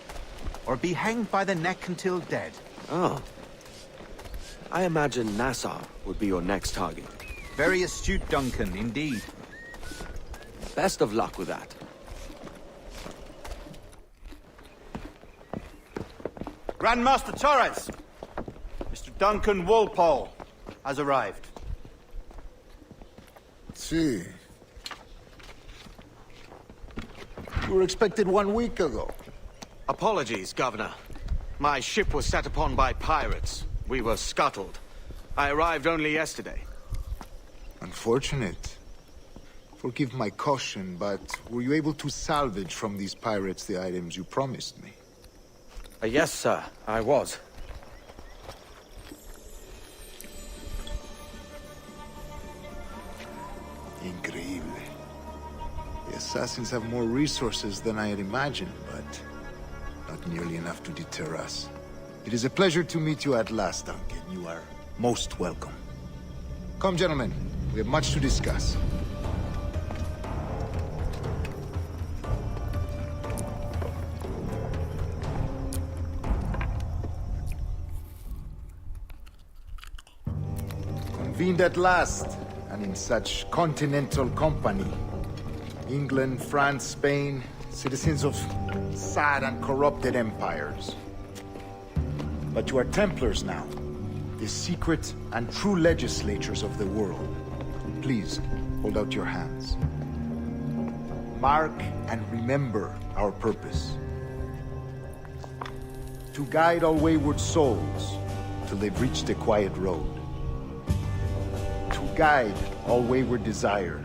or be hanged by the neck until dead. Oh. I imagine Nassau would be your next target. Very astute, Duncan, indeed. Best of luck with that. Grandmaster Torres! Mr. Duncan Walpole has arrived. See. You were expected 1 week ago. Apologies, Governor. My ship was set upon by pirates. We were scuttled. I arrived only yesterday. Unfortunate. Forgive my caution, but were you able to salvage from these pirates the items you promised me? Yes, sir, I was. Increíble. The assassins have more resources than I had imagined, but not nearly enough to deter us. It is a pleasure to meet you at last, Duncan. You are most welcome. Come, gentlemen. We have much to discuss. Convened at last, and in such continental company. England, France, Spain, citizens of sad and corrupted empires. But you are Templars now, the secret and true legislators of the world. Please, hold out your hands. Mark and remember our purpose. To guide all wayward souls till they've reached the quiet road. To guide all wayward desire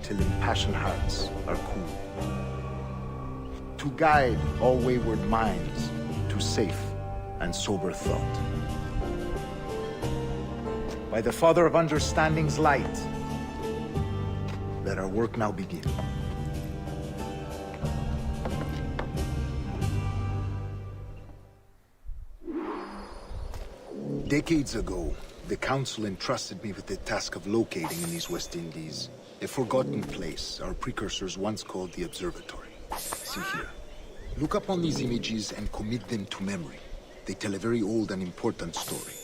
till impassioned hearts are cool. To guide all wayward minds to safe and sober thought. By the Father of Understanding's light, let our work now begin. Decades ago, the Council entrusted me with the task of locating in these West Indies a forgotten place our precursors once called the Observatory. See here. Look upon these images and commit them to memory. They tell a very old and important story.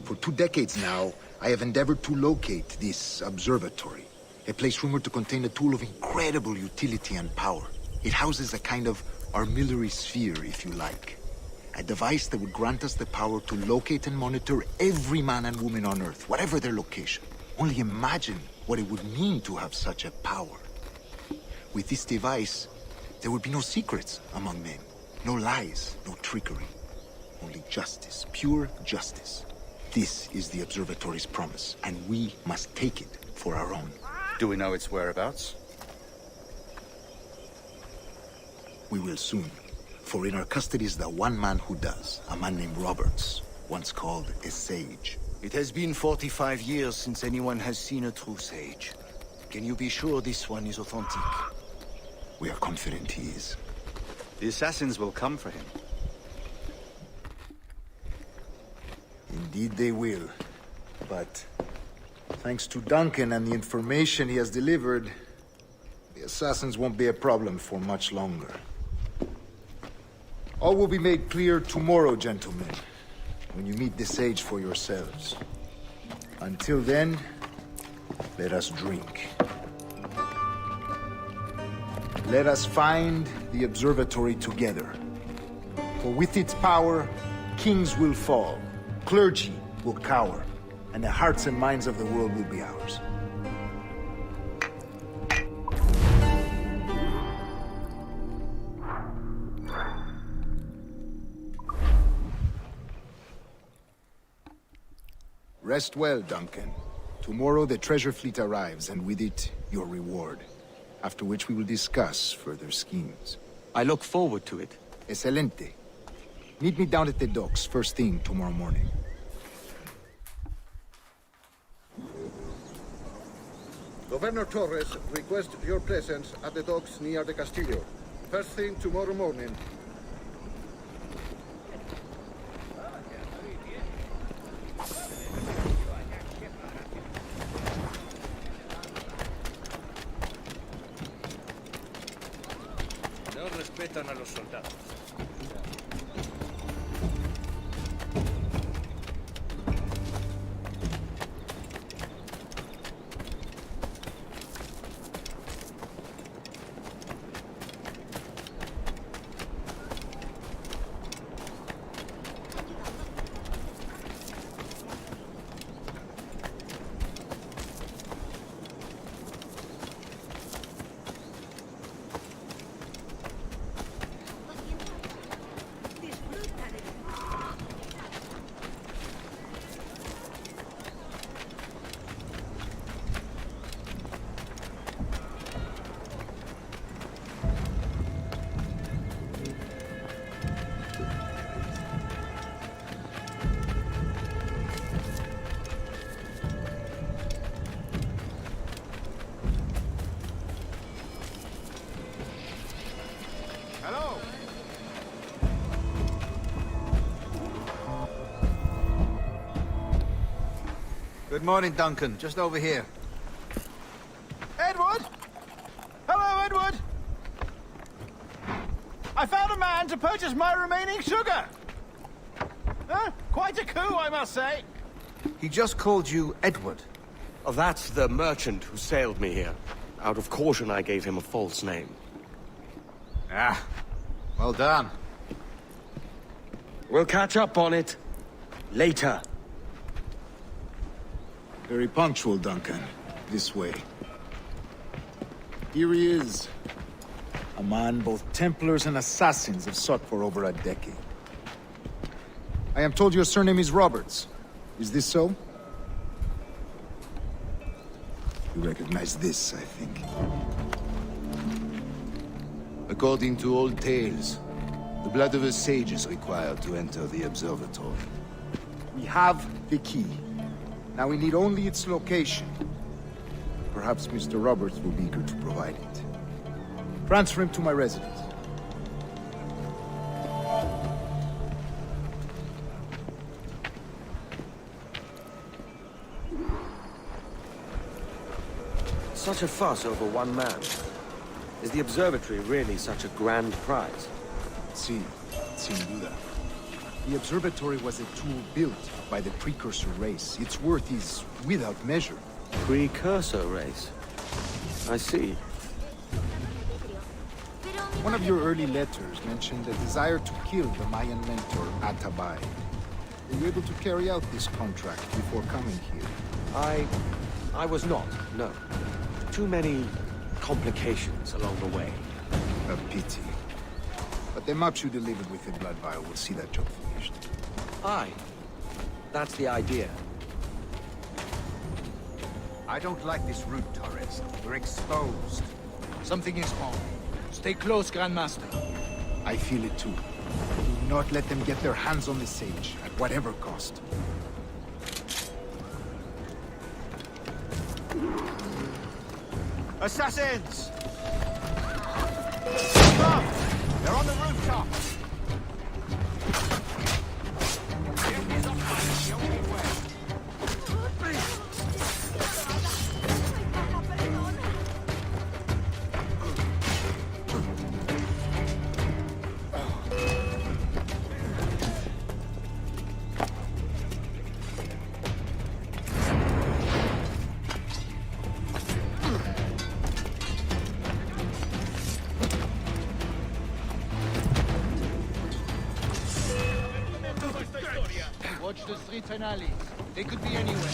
For 2 decades now, I have endeavored to locate this observatory, a place rumored to contain a tool of incredible utility and power. It houses a kind of armillary sphere, if you like. A device that would grant us the power to locate and monitor every man and woman on Earth, whatever their location. Only imagine what it would mean to have such a power. With this device, there would be no secrets among men, no lies, no trickery. Only justice, pure justice. This is the Observatory's promise, and we must take it for our own. Do we know its whereabouts? We will soon. For in our custody is the one man who does, a man named Roberts, once called a sage. It has been 45 years since anyone has seen a true sage. Can you be sure this one is authentic? We are confident he is. The assassins will come for him. Indeed they will. But thanks to Duncan and the information he has delivered, the assassins won't be a problem for much longer. All will be made clear tomorrow, gentlemen, when you meet the sage for yourselves. Until then, let us drink. Let us find the observatory together. For with its power, kings will fall, clergy will cower, and the hearts and minds of the world will be ours. Rest well, Duncan. Tomorrow the treasure fleet arrives, and with it, your reward. After which we will discuss further schemes. I look forward to it. Excelente. Meet me down at the docks first thing tomorrow morning. Governor Torres requests your presence at the docks near the Castillo. First thing tomorrow morning. No respetan a los soldados. Hello. Good morning, Duncan. Just over here. Edward? Hello, Edward. I found a man to purchase my remaining sugar. Huh? Quite a coup, I must say. He just called you Edward. Oh, that's the merchant who sailed me here. Out of caution, I gave him a false name. Ah, well done. We'll catch up on it later. Very punctual, Duncan. This way. Here he is. A man both Templars and Assassins have sought for over a decade. I am told your surname is Roberts. Is this so? You recognize this, I think. According to old tales, the blood of a sage is required to enter the observatory. We have the key. Now we need only its location. Perhaps Mr. Roberts will be eager to provide it. Transfer him to my residence. Such a fuss over one man. Is the observatory really such a grand prize? Si, sin duda. The observatory was a tool built by the Precursor race. Its worth is without measure. Precursor race? I see. One of your early letters mentioned a desire to kill the Mayan mentor, Atabay. Were you able to carry out this contract before coming here? I was not, no. Too many complications along the way. A pity. But the maps you delivered with the blood vial will see that job finished. Aye. That's the idea. I don't like this route, Torres. We're exposed. Something is wrong. Stay close, Grandmaster. I feel it too. Do not let them get their hands on the sage, at whatever cost. Assassins! Above! They're on the rooftop! Watch the streets and alleys. They could be anywhere.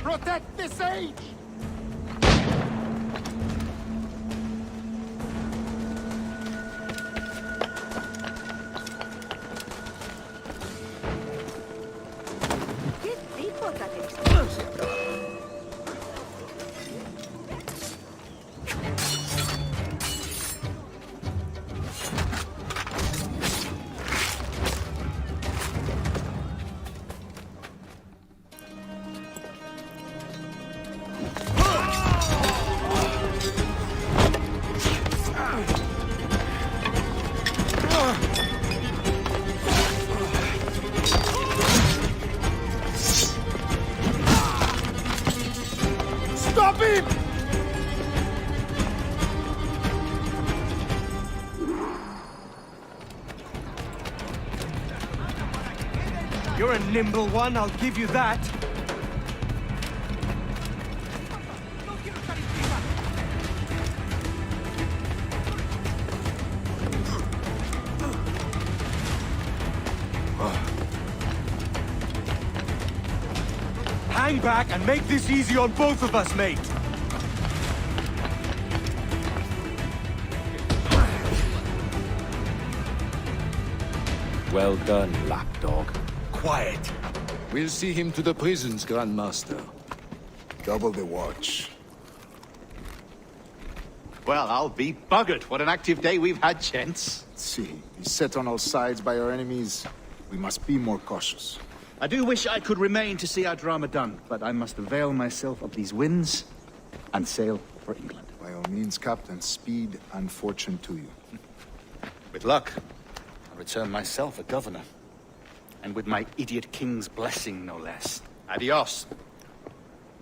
Protect the sage! Qué tipo tan Stop him! You're a nimble one, I'll give you that. Hang back and make this easy on both of us, mate. Well done, lapdog. Quiet. We'll see him to the prisons, Grandmaster. Double the watch. Well, I'll be buggered. What an active day we've had, gents. See, beset on all sides by our enemies, we must be more cautious. I do wish I could remain to see our drama done, but I must avail myself of these winds and sail for England. By all means, Captain, speed and fortune to you. With luck, I'll return myself a governor. And with my idiot king's blessing, no less. Adios.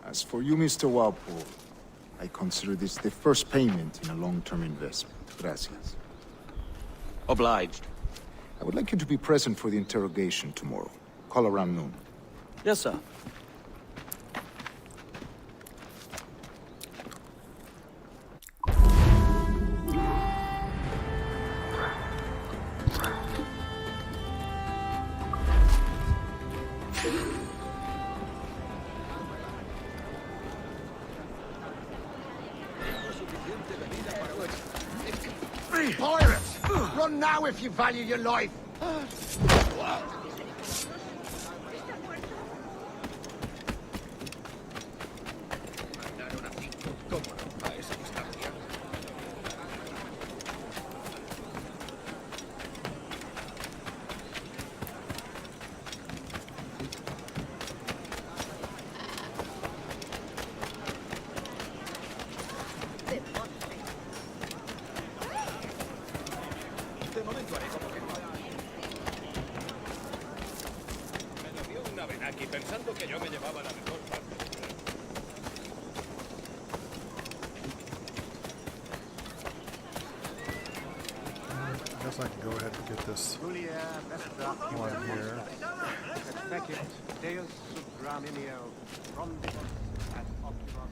As for you, Mr. Walpole, I consider this the first payment in a long-term investment. Gracias. Obliged. I would like you to be present for the interrogation tomorrow. Call around noon. Yes, sir. Pirates! Run now if you value your life! Aquí pensando que yo me llevaba la mejor parte. I guess I can go ahead and get this one here. Deus Subramino, Rondibus et Optimus.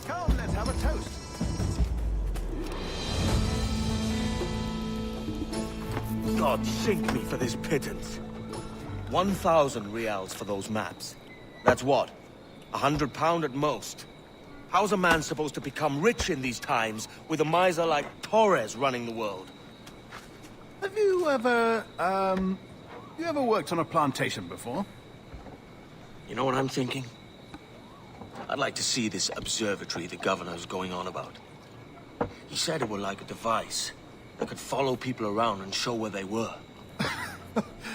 Come, let's have a toast. God sink me for this pittance. 1,000 reals for those maps. That's what? £100 at most. How's a man supposed to become rich in these times with a miser like Torres running the world? Have you ever, worked on a plantation before? You know what I'm thinking? I'd like to see this observatory the governor's going on about. He said it were like a device that could follow people around and show where they were.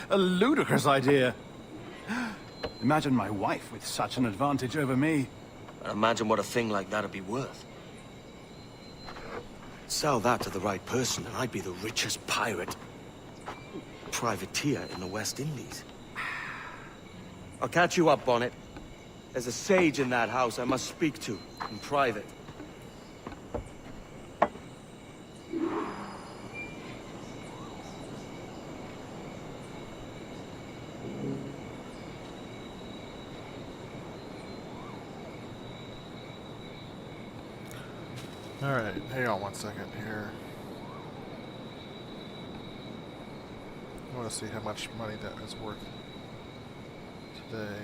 A ludicrous idea. Imagine my wife with such an advantage over me. But imagine what a thing like that'd be worth. Sell that to the right person, and I'd be the richest privateer in the West Indies. I'll catch you up, Bonnet. There's a sage in that house I must speak to, in private. Alright, hang on one second here. I want to see how much money that is worth today.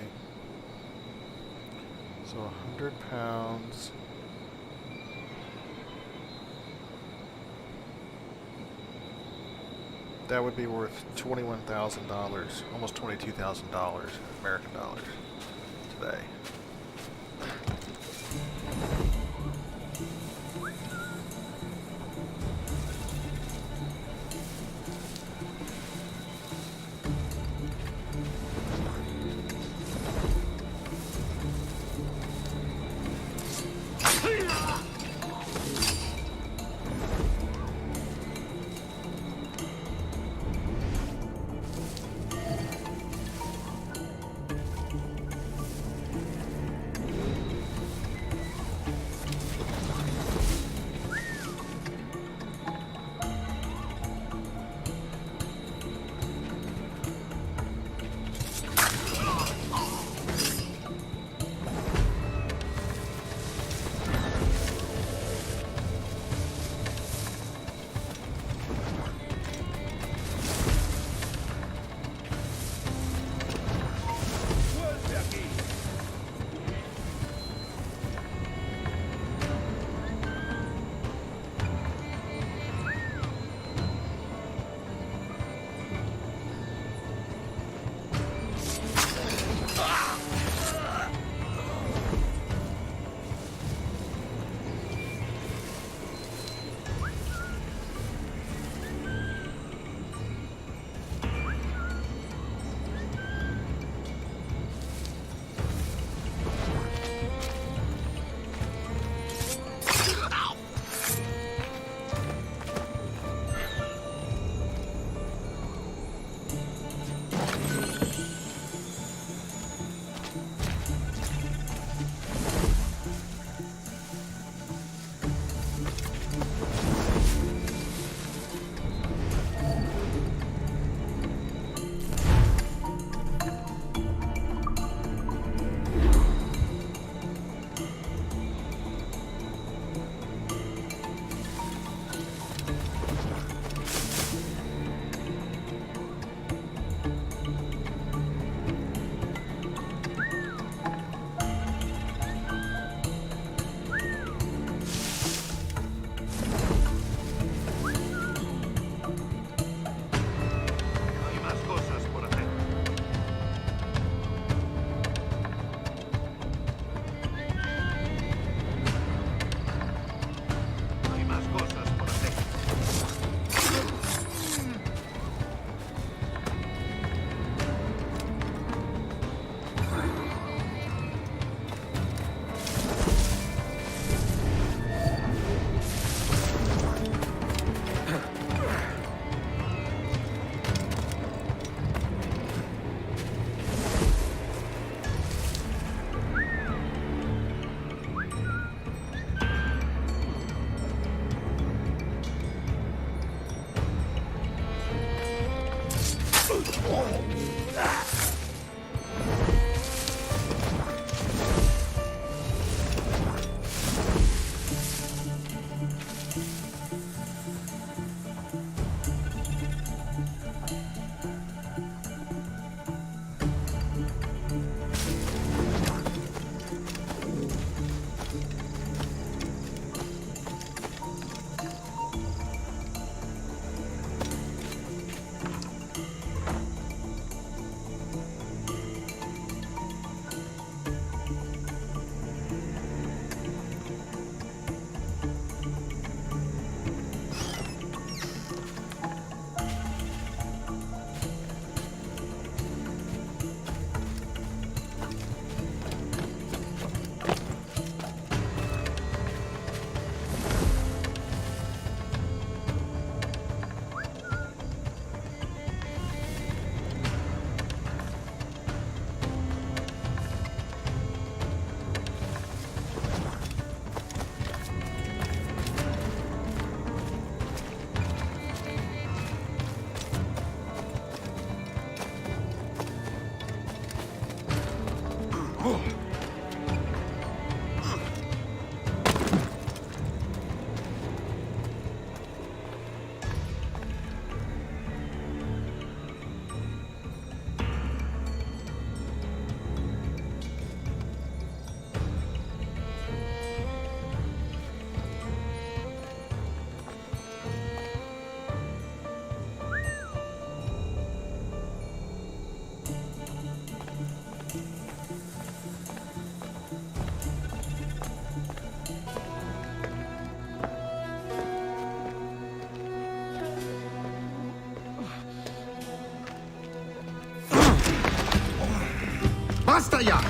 So 100 pounds. That would be worth $21,000, almost $22,000 American dollars today. Fire!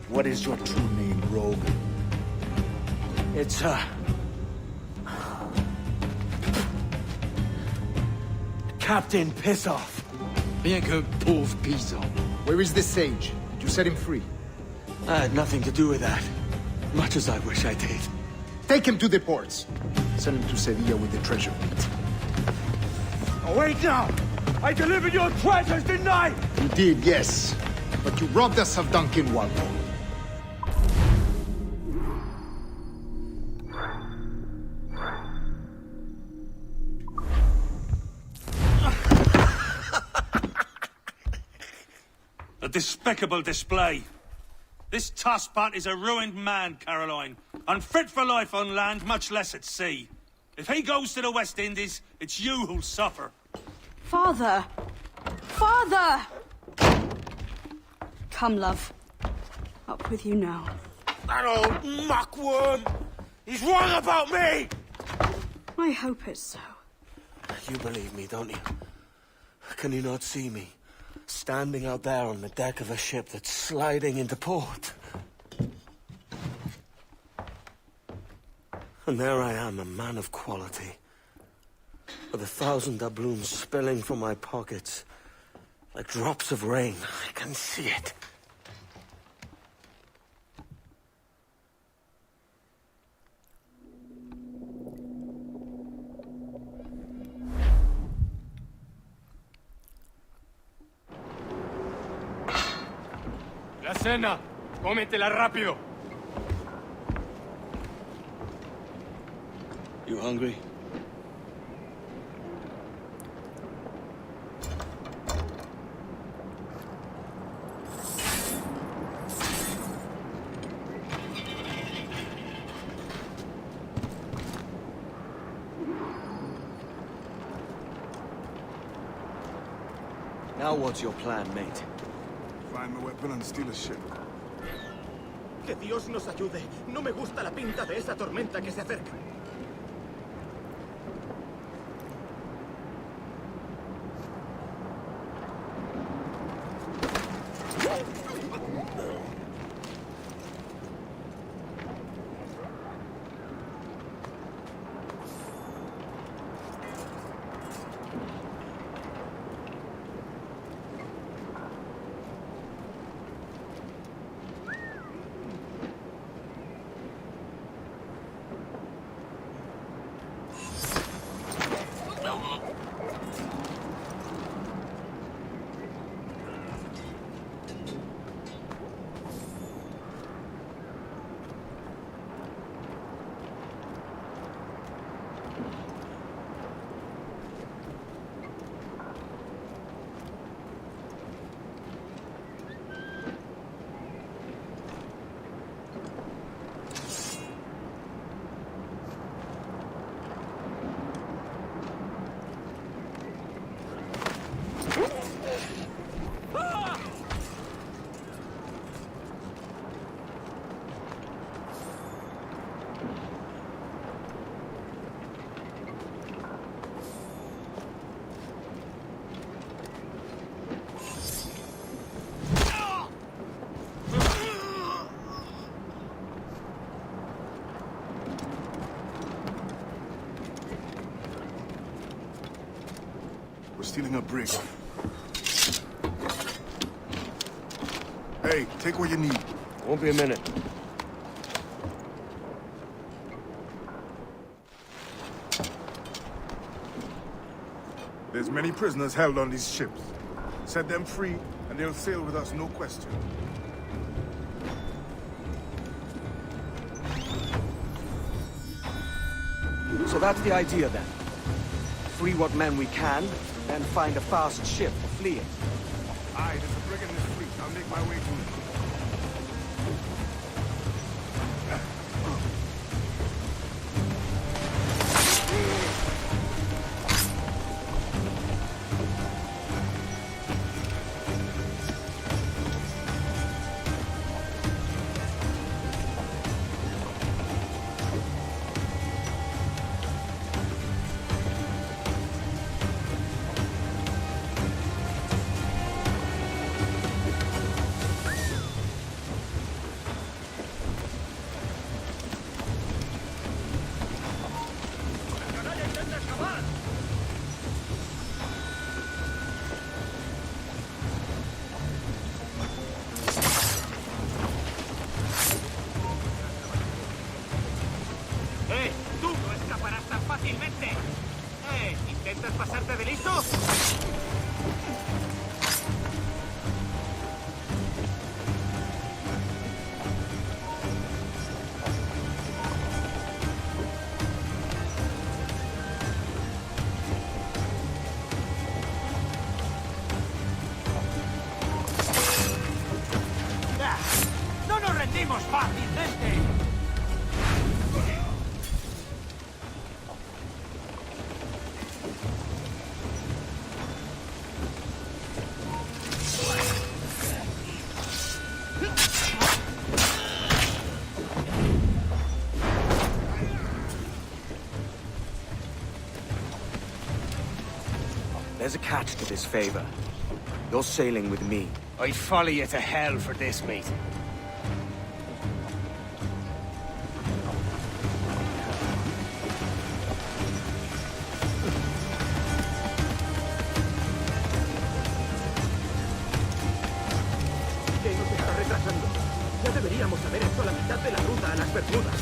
What is your true name, rogue? It's, Captain Pissoff. Bien que pauvre paysan. Where is the sage? Did you set him free? I had nothing to do with that. Much as I wish I did. Take him to the ports. Send him to Sevilla with the treasure. Oh, wait now! I delivered your treasures, didn't I? You did, yes. But you robbed us of Duncan Walpole. A despicable display. This tosspot is a ruined man, Caroline. Unfit for life on land, much less at sea. If he goes to the West Indies, it's you who'll suffer. Father! Father! Come, love. Up with you now. That old muckworm! He's wrong about me! I hope it's so. You believe me, don't you? Can you not see me? Standing out there on the deck of a ship that's sliding into port. And there I am, a man of quality. With 1,000 doubloons spilling from my pockets. Like drops of rain. I can see it. La cena. Cómetela rápido. You hungry? Now what's your plan, mate? Find the weapon and steal a ship. Que Dios nos ayude. No me gusta la pinta de esa tormenta que se acerca. We're stealing a brig. Hey, take what you need. Won't be a minute. There's many prisoners held on these ships. Set them free, and they'll sail with us, no question. So that's the idea then. Free what men we can, then find a fast ship to flee in. Aye, there's a brig in this fleet. I'll make my way to it. perdimos fácilmente! There's a catch to this favor. You're sailing with me. I'd follow you to hell for this, mate. ¿Qué nos está retrasando? Ya deberíamos haber hecho la mitad de la ruta a las Bermudas.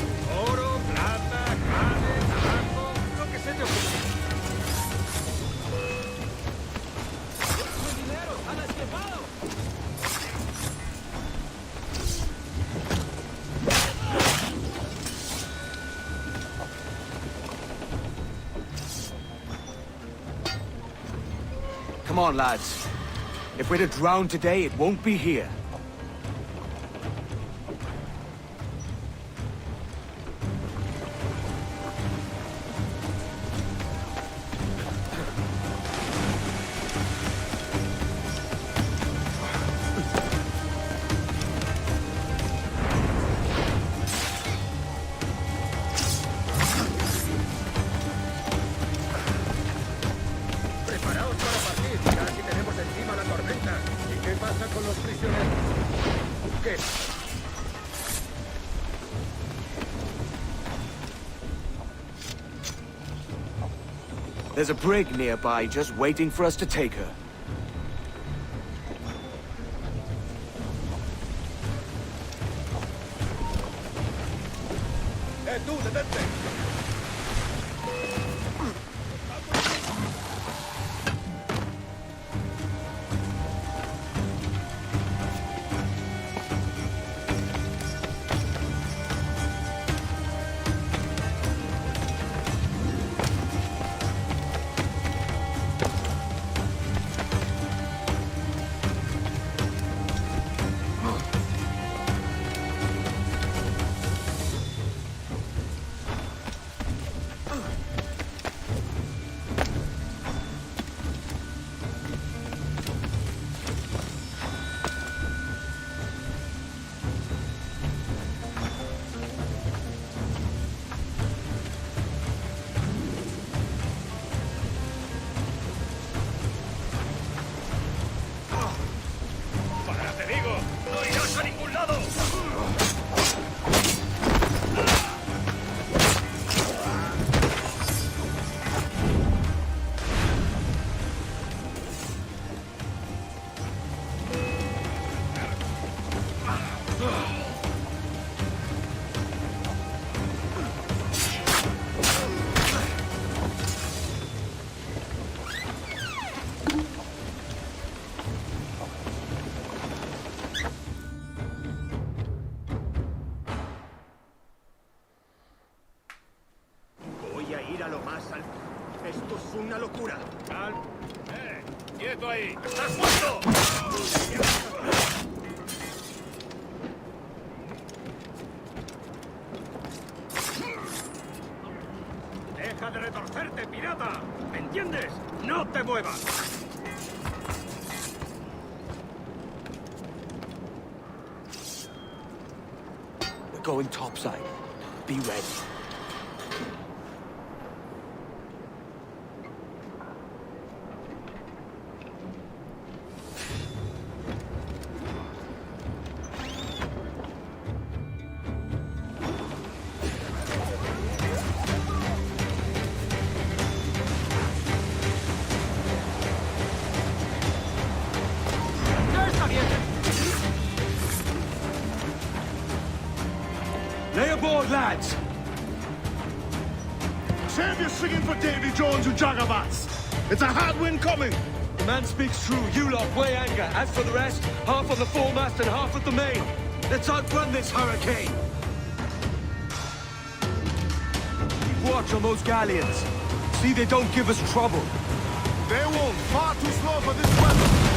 Oro, plata, carne, tabaco, lo que se te ocurra. Come on, lads. If we're to drown today, it won't be here. Preparaos para partir, casi tenemos encima la tormenta. ¿Y qué pasa con los prisioneros? ¿Qué? There's a brig nearby just waiting for us to take her. Tú, detente! Esto es una locura. ¡Quieto ahí! ¡Estás muerto! ¡Deja de retorcerte, pirata! ¿Me entiendes? ¡No te muevas! We're going topside. Be ready. Lay aboard, lads! Save your singing for Davy Jones and Jagabats. It's a hard wind coming. The man speaks true. You lot weigh anchor. As for the rest, half on the foremast and half at the main. Let's outrun this hurricane. Keep watch on those galleons. See they don't give us trouble. They won't. Far too slow for this weather.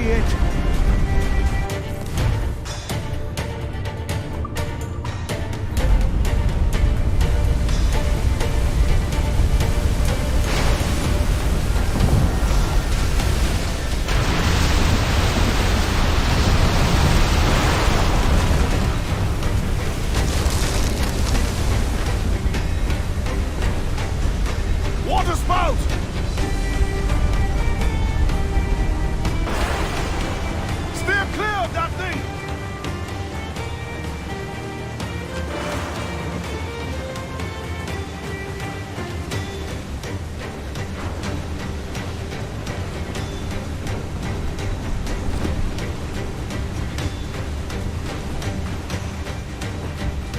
be it. Water spout! Steer clear of that thing!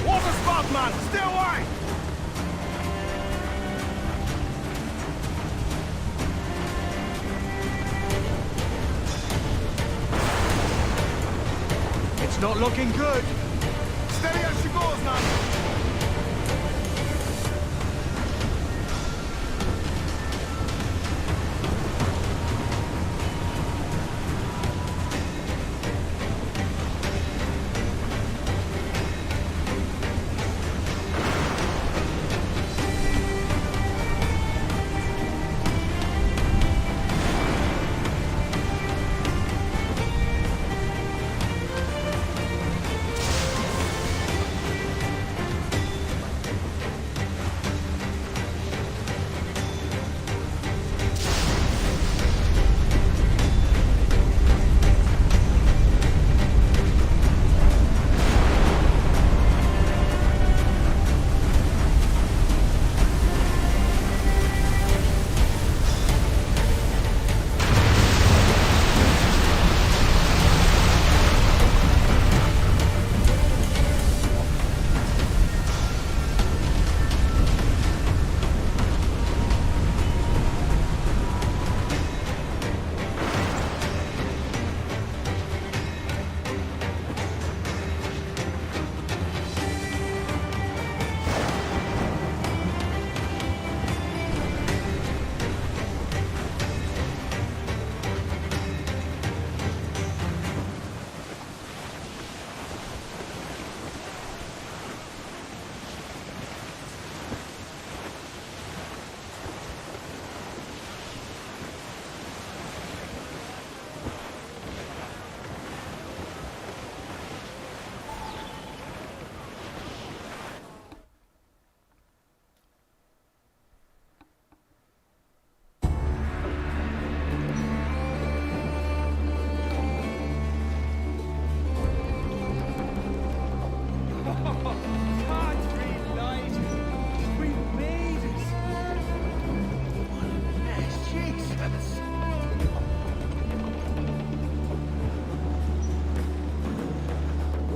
Water spout, man! Stay away! It's not looking good. Steady as she goes, man!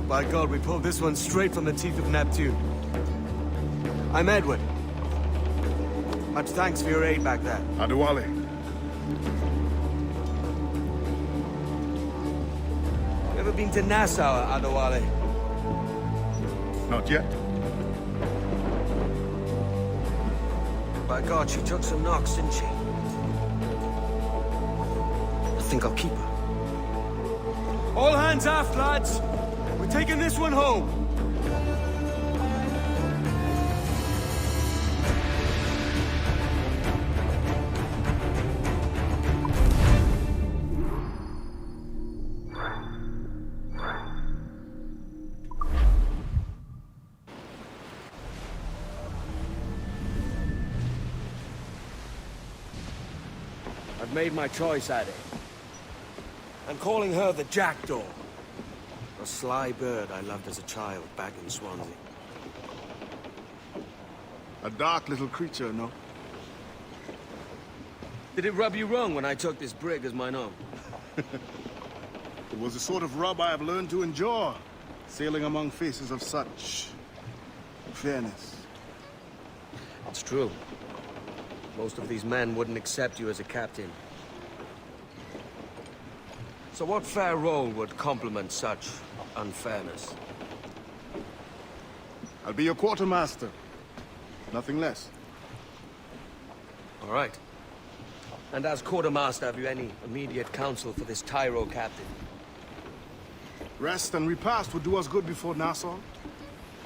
By God, we pulled this one straight from the teeth of Neptune. I'm Edward. Much thanks for your aid back there. Adewale. You ever been to Nassau, Adewale? Not yet. By God, she took some knocks, didn't she? I think I'll keep her. All hands aft, lads! We're taking this one home! I've made my choice, Addy. I'm calling her the Jackdaw. A sly bird I loved as a child back in Swansea. A dark little creature, no? Did it rub you wrong when I took this brig as mine own? It was the sort of rub I have learned to endure, sailing among faces of such fairness. It's true. Most of these men wouldn't accept you as a captain. So what fair role would complement such unfairness? I'll be your quartermaster. Nothing less. All right. And as quartermaster, have you any immediate counsel for this Tyro captain? Rest and repast would do us good before Nassau.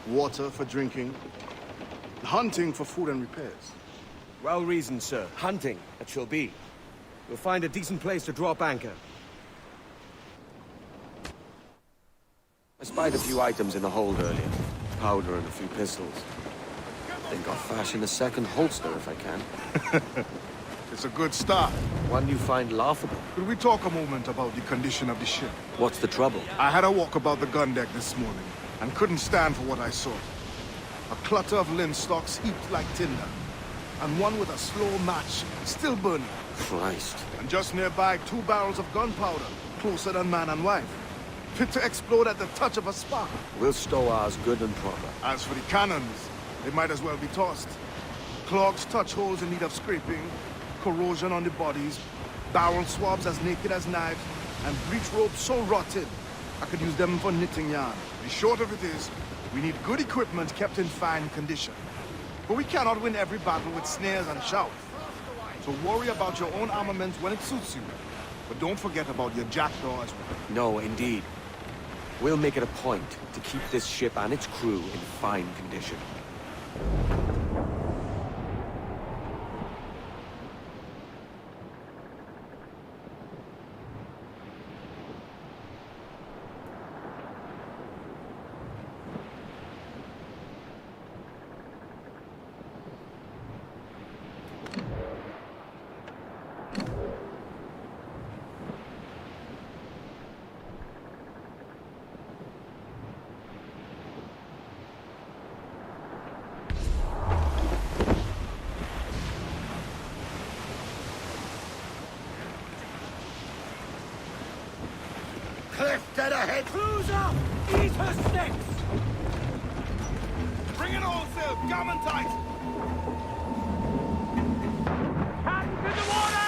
Water for drinking. Hunting for food and repairs. Well reasoned, sir. Hunting, it shall be. We'll find a decent place to drop anchor. I spied a few items in the hold earlier. Powder and a few pistols. Think I'll fashion a second holster if I can. It's a good start. One you find laughable. Could we talk a moment about the condition of the ship? What's the trouble? I had a walk about the gun deck this morning, and couldn't stand for what I saw. A clutter of linstocks heaped like tinder, and one with a slow match, still burning. Christ. And just nearby, 2 barrels of gunpowder, closer than man and wife. Fit to explode at the touch of a spark. We'll stow ours good and proper. As for the cannons, they might as well be tossed. Clogs touch holes in need of scraping, corrosion on the bodies, barrel swabs as naked as knives, and breech ropes so rotted, I could use them for knitting yarn. The short of it is, we need good equipment kept in fine condition. But we cannot win every battle with snares and shouts. So worry about your own armament when it suits you. But don't forget about your jackdaw as well. No, indeed. We'll make it a point to keep this ship and its crew in fine condition. Cliff dead ahead! Cruise up! Eat her sticks! Bring it all, Sil! Gammon tight! Hands in the water!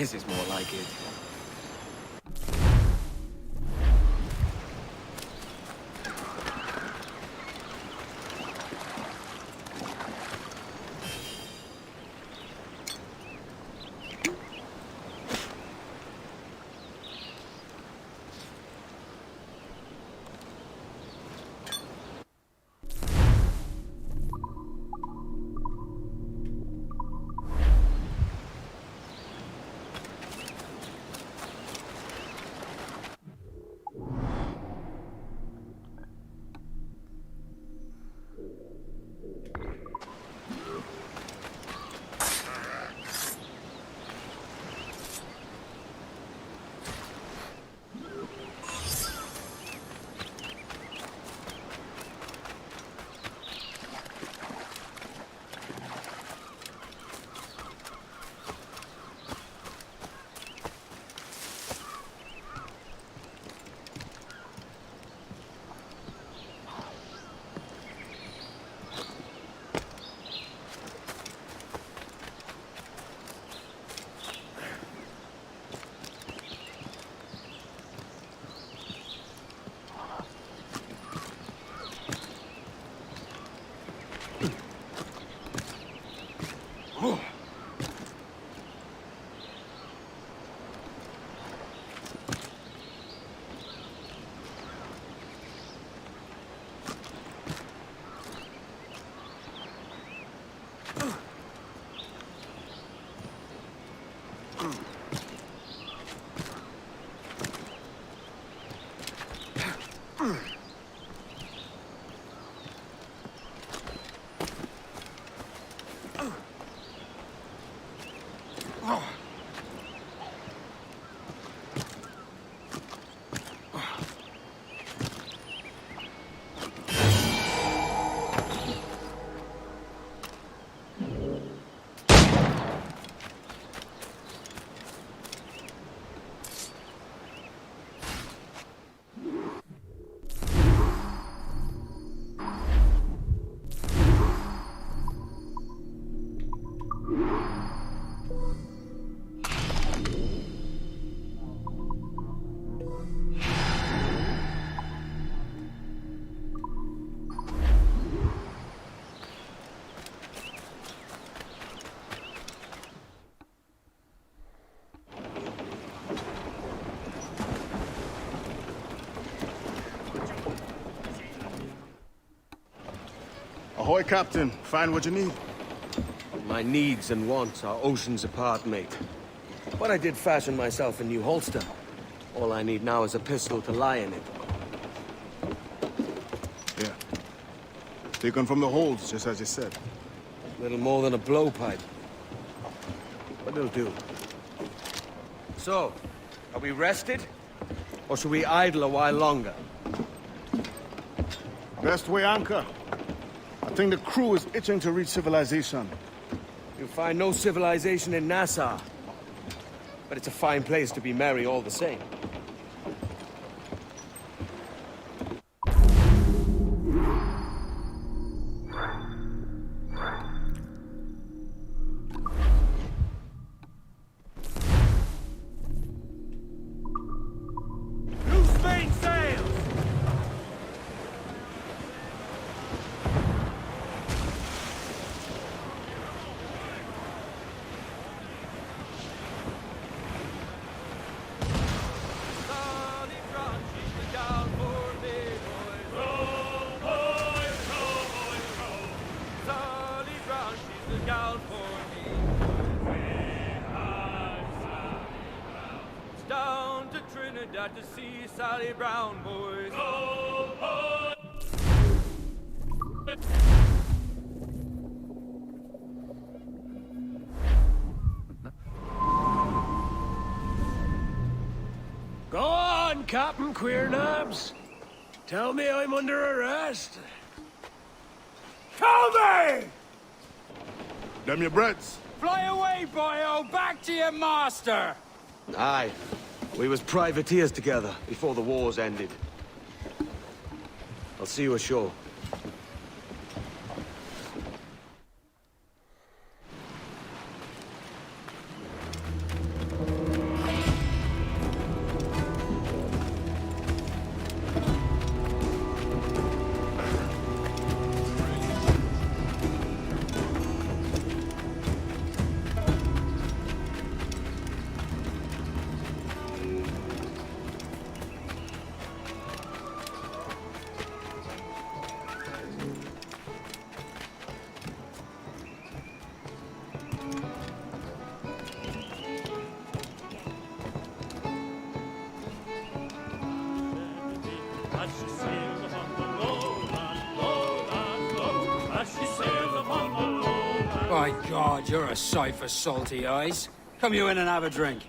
This is more like it. Ahoy, Captain. Find what you need. My needs and wants are oceans apart, mate. But I did fashion myself a new holster. All I need now is a pistol to lie in it. Yeah. Taken from the holds, just as you said. Little more than a blowpipe. But it'll do. So, are we rested? Or should we idle a while longer? Best way anchor. I think the crew is itching to reach civilization. You'll find no civilization in Nassau. But it's a fine place to be merry all the same. Loose main sails! Down to Trinidad to see Sally Brown, boys. Go on, Captain Queernabs. Tell me I'm under arrest. Tell me! Them your breads. Fly away, boyo! Back to your master! Aye. We was privateers together before the wars ended. I'll see you ashore. By God, you're a sight for salty eyes. Come you in and have a drink.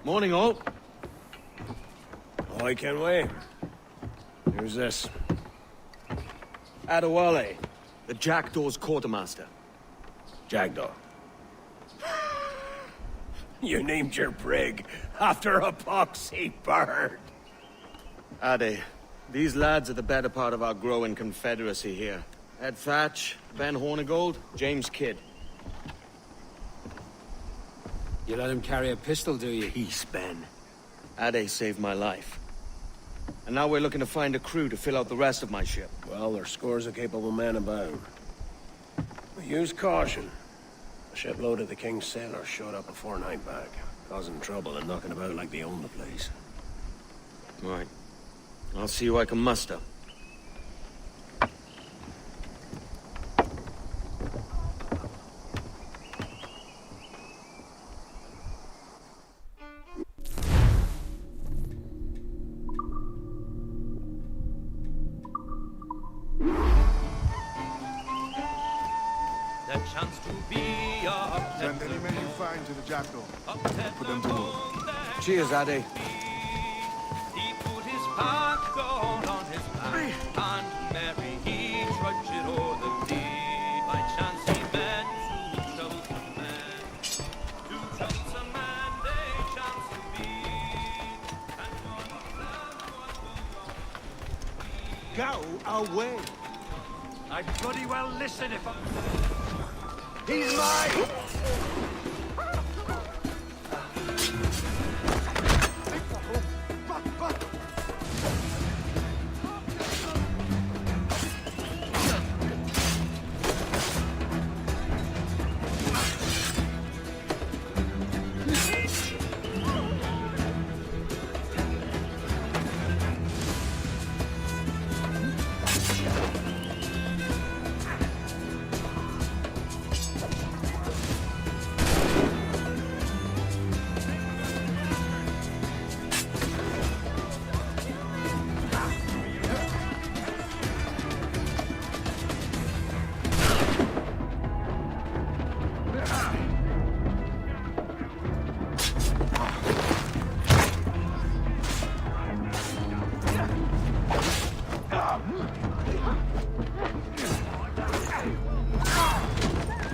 Morning, all. I can wait. Who's this? Adewale, the Jackdaw's quartermaster. Jackdaw. You named your brig after a poxy bird. Ade, these lads are the better part of our growing confederacy here. Ed Thatch, Ben Hornigold, James Kidd. You let him carry a pistol, do you? Peace, Ben. Ade saved my life. And now we're looking to find a crew to fill out the rest of my ship. Well, there's scores of capable men about. We use caution. A shipload of the King's sailors showed up a fortnight back, causing trouble and knocking about like they own the place. Right. I'll see who I can muster. The chance to be up. Send any men you find to the Jackdaw. Put them to work. Cheers, Ade. He put his pack on his back, and merry he trudged o'er the lea. By chance he met two troublesome men. Two troublesome men they chanced to be. And one of them was Go away. I'd bloody well listen if I... He's mine!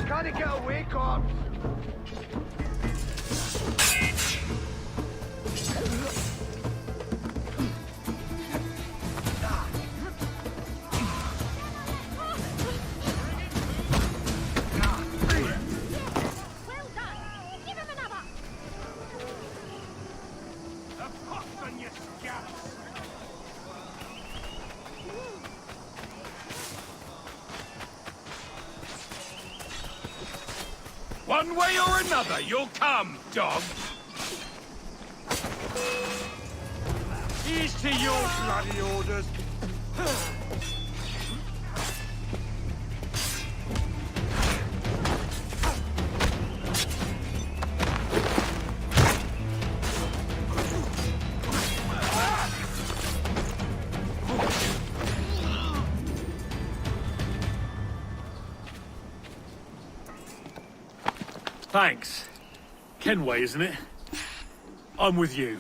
Gotta get away, Cobbs! One way or another, you'll come, dog. Here's to your bloody orders. Thanks. Kenway, isn't it? I'm with you.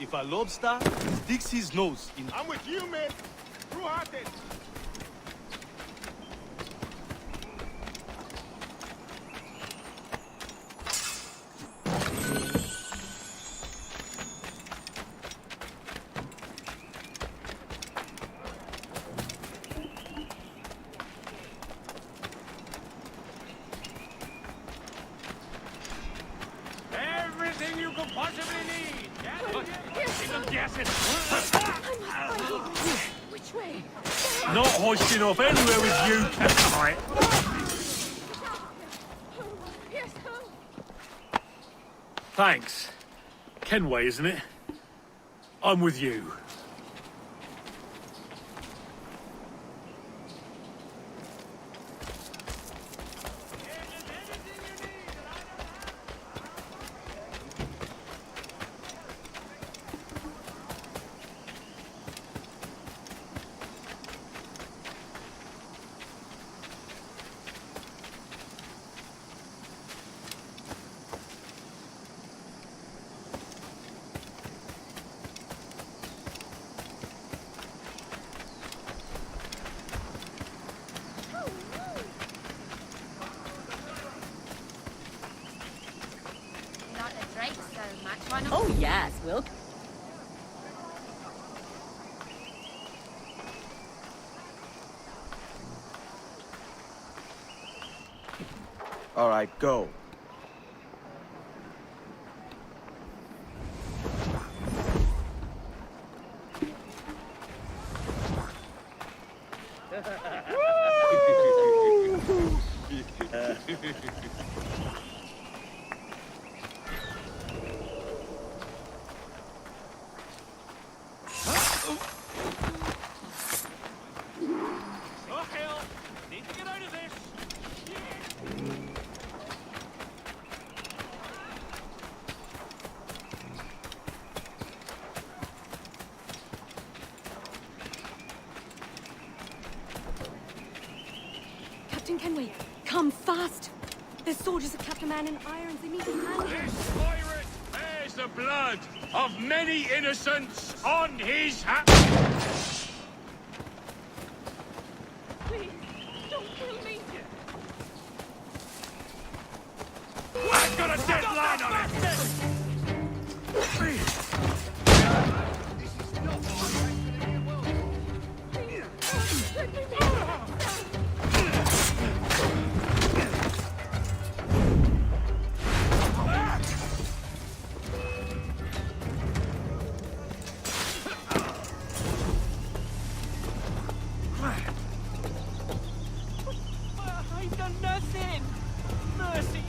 If a lobster sticks his nose in... I'm with you, man. True-hearted. Everything you could possibly need! Which way? Not hoisting off anywhere with you, Catherine. Yes, Thanks. Kenway, isn't it? I'm with you. Not a Drake so much. Why not? Oh, yes, we'll... All right, go. Oh, hell! Need to get out of this! Captain Kenway, come fast! There's soldiers of Captain Man in irons. They need his hand. This pirate bears the blood of many innocents on his hat. Please, don't kill me. I've got a deadline on it! I've done nothing. Mercy.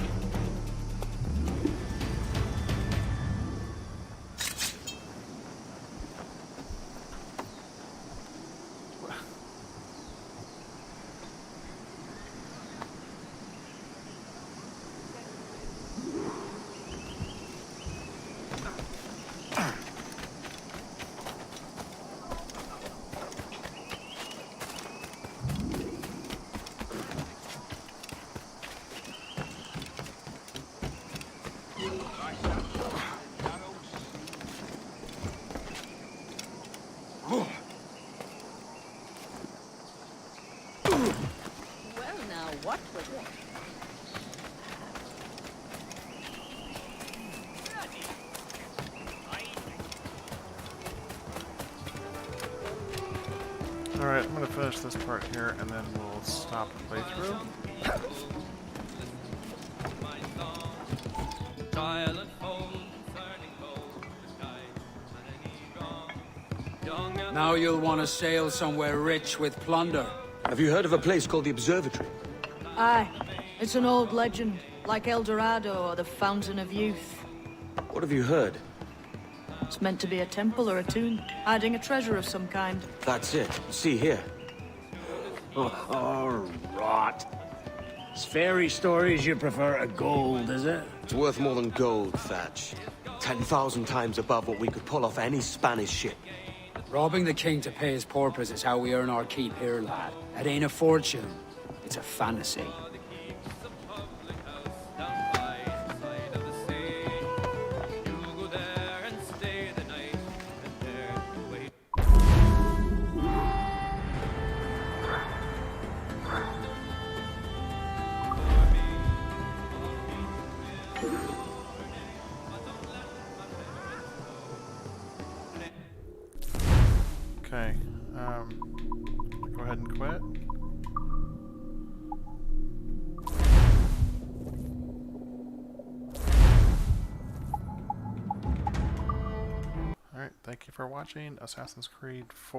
what was it? Alright, I'm gonna finish this part here and then we'll stop the playthrough. Now you'll want to sail somewhere rich with plunder. Have you heard of a place called the Observatory? Aye. It's an old legend, like El Dorado or the Fountain of Youth. What have you heard? It's meant to be a temple or a tomb, hiding a treasure of some kind. That's it. See here. Oh, rot. It's fairy stories you prefer to gold, is it? It's worth more than gold, Thatch. 10,000 times above what we could pull off any Spanish ship. Robbing the king to pay his porpoise is how we earn our keep here, lad. It ain't a fortune. It's a fantasy. Okay, go ahead and quit. Alright, thank you for watching Assassin's Creed 4.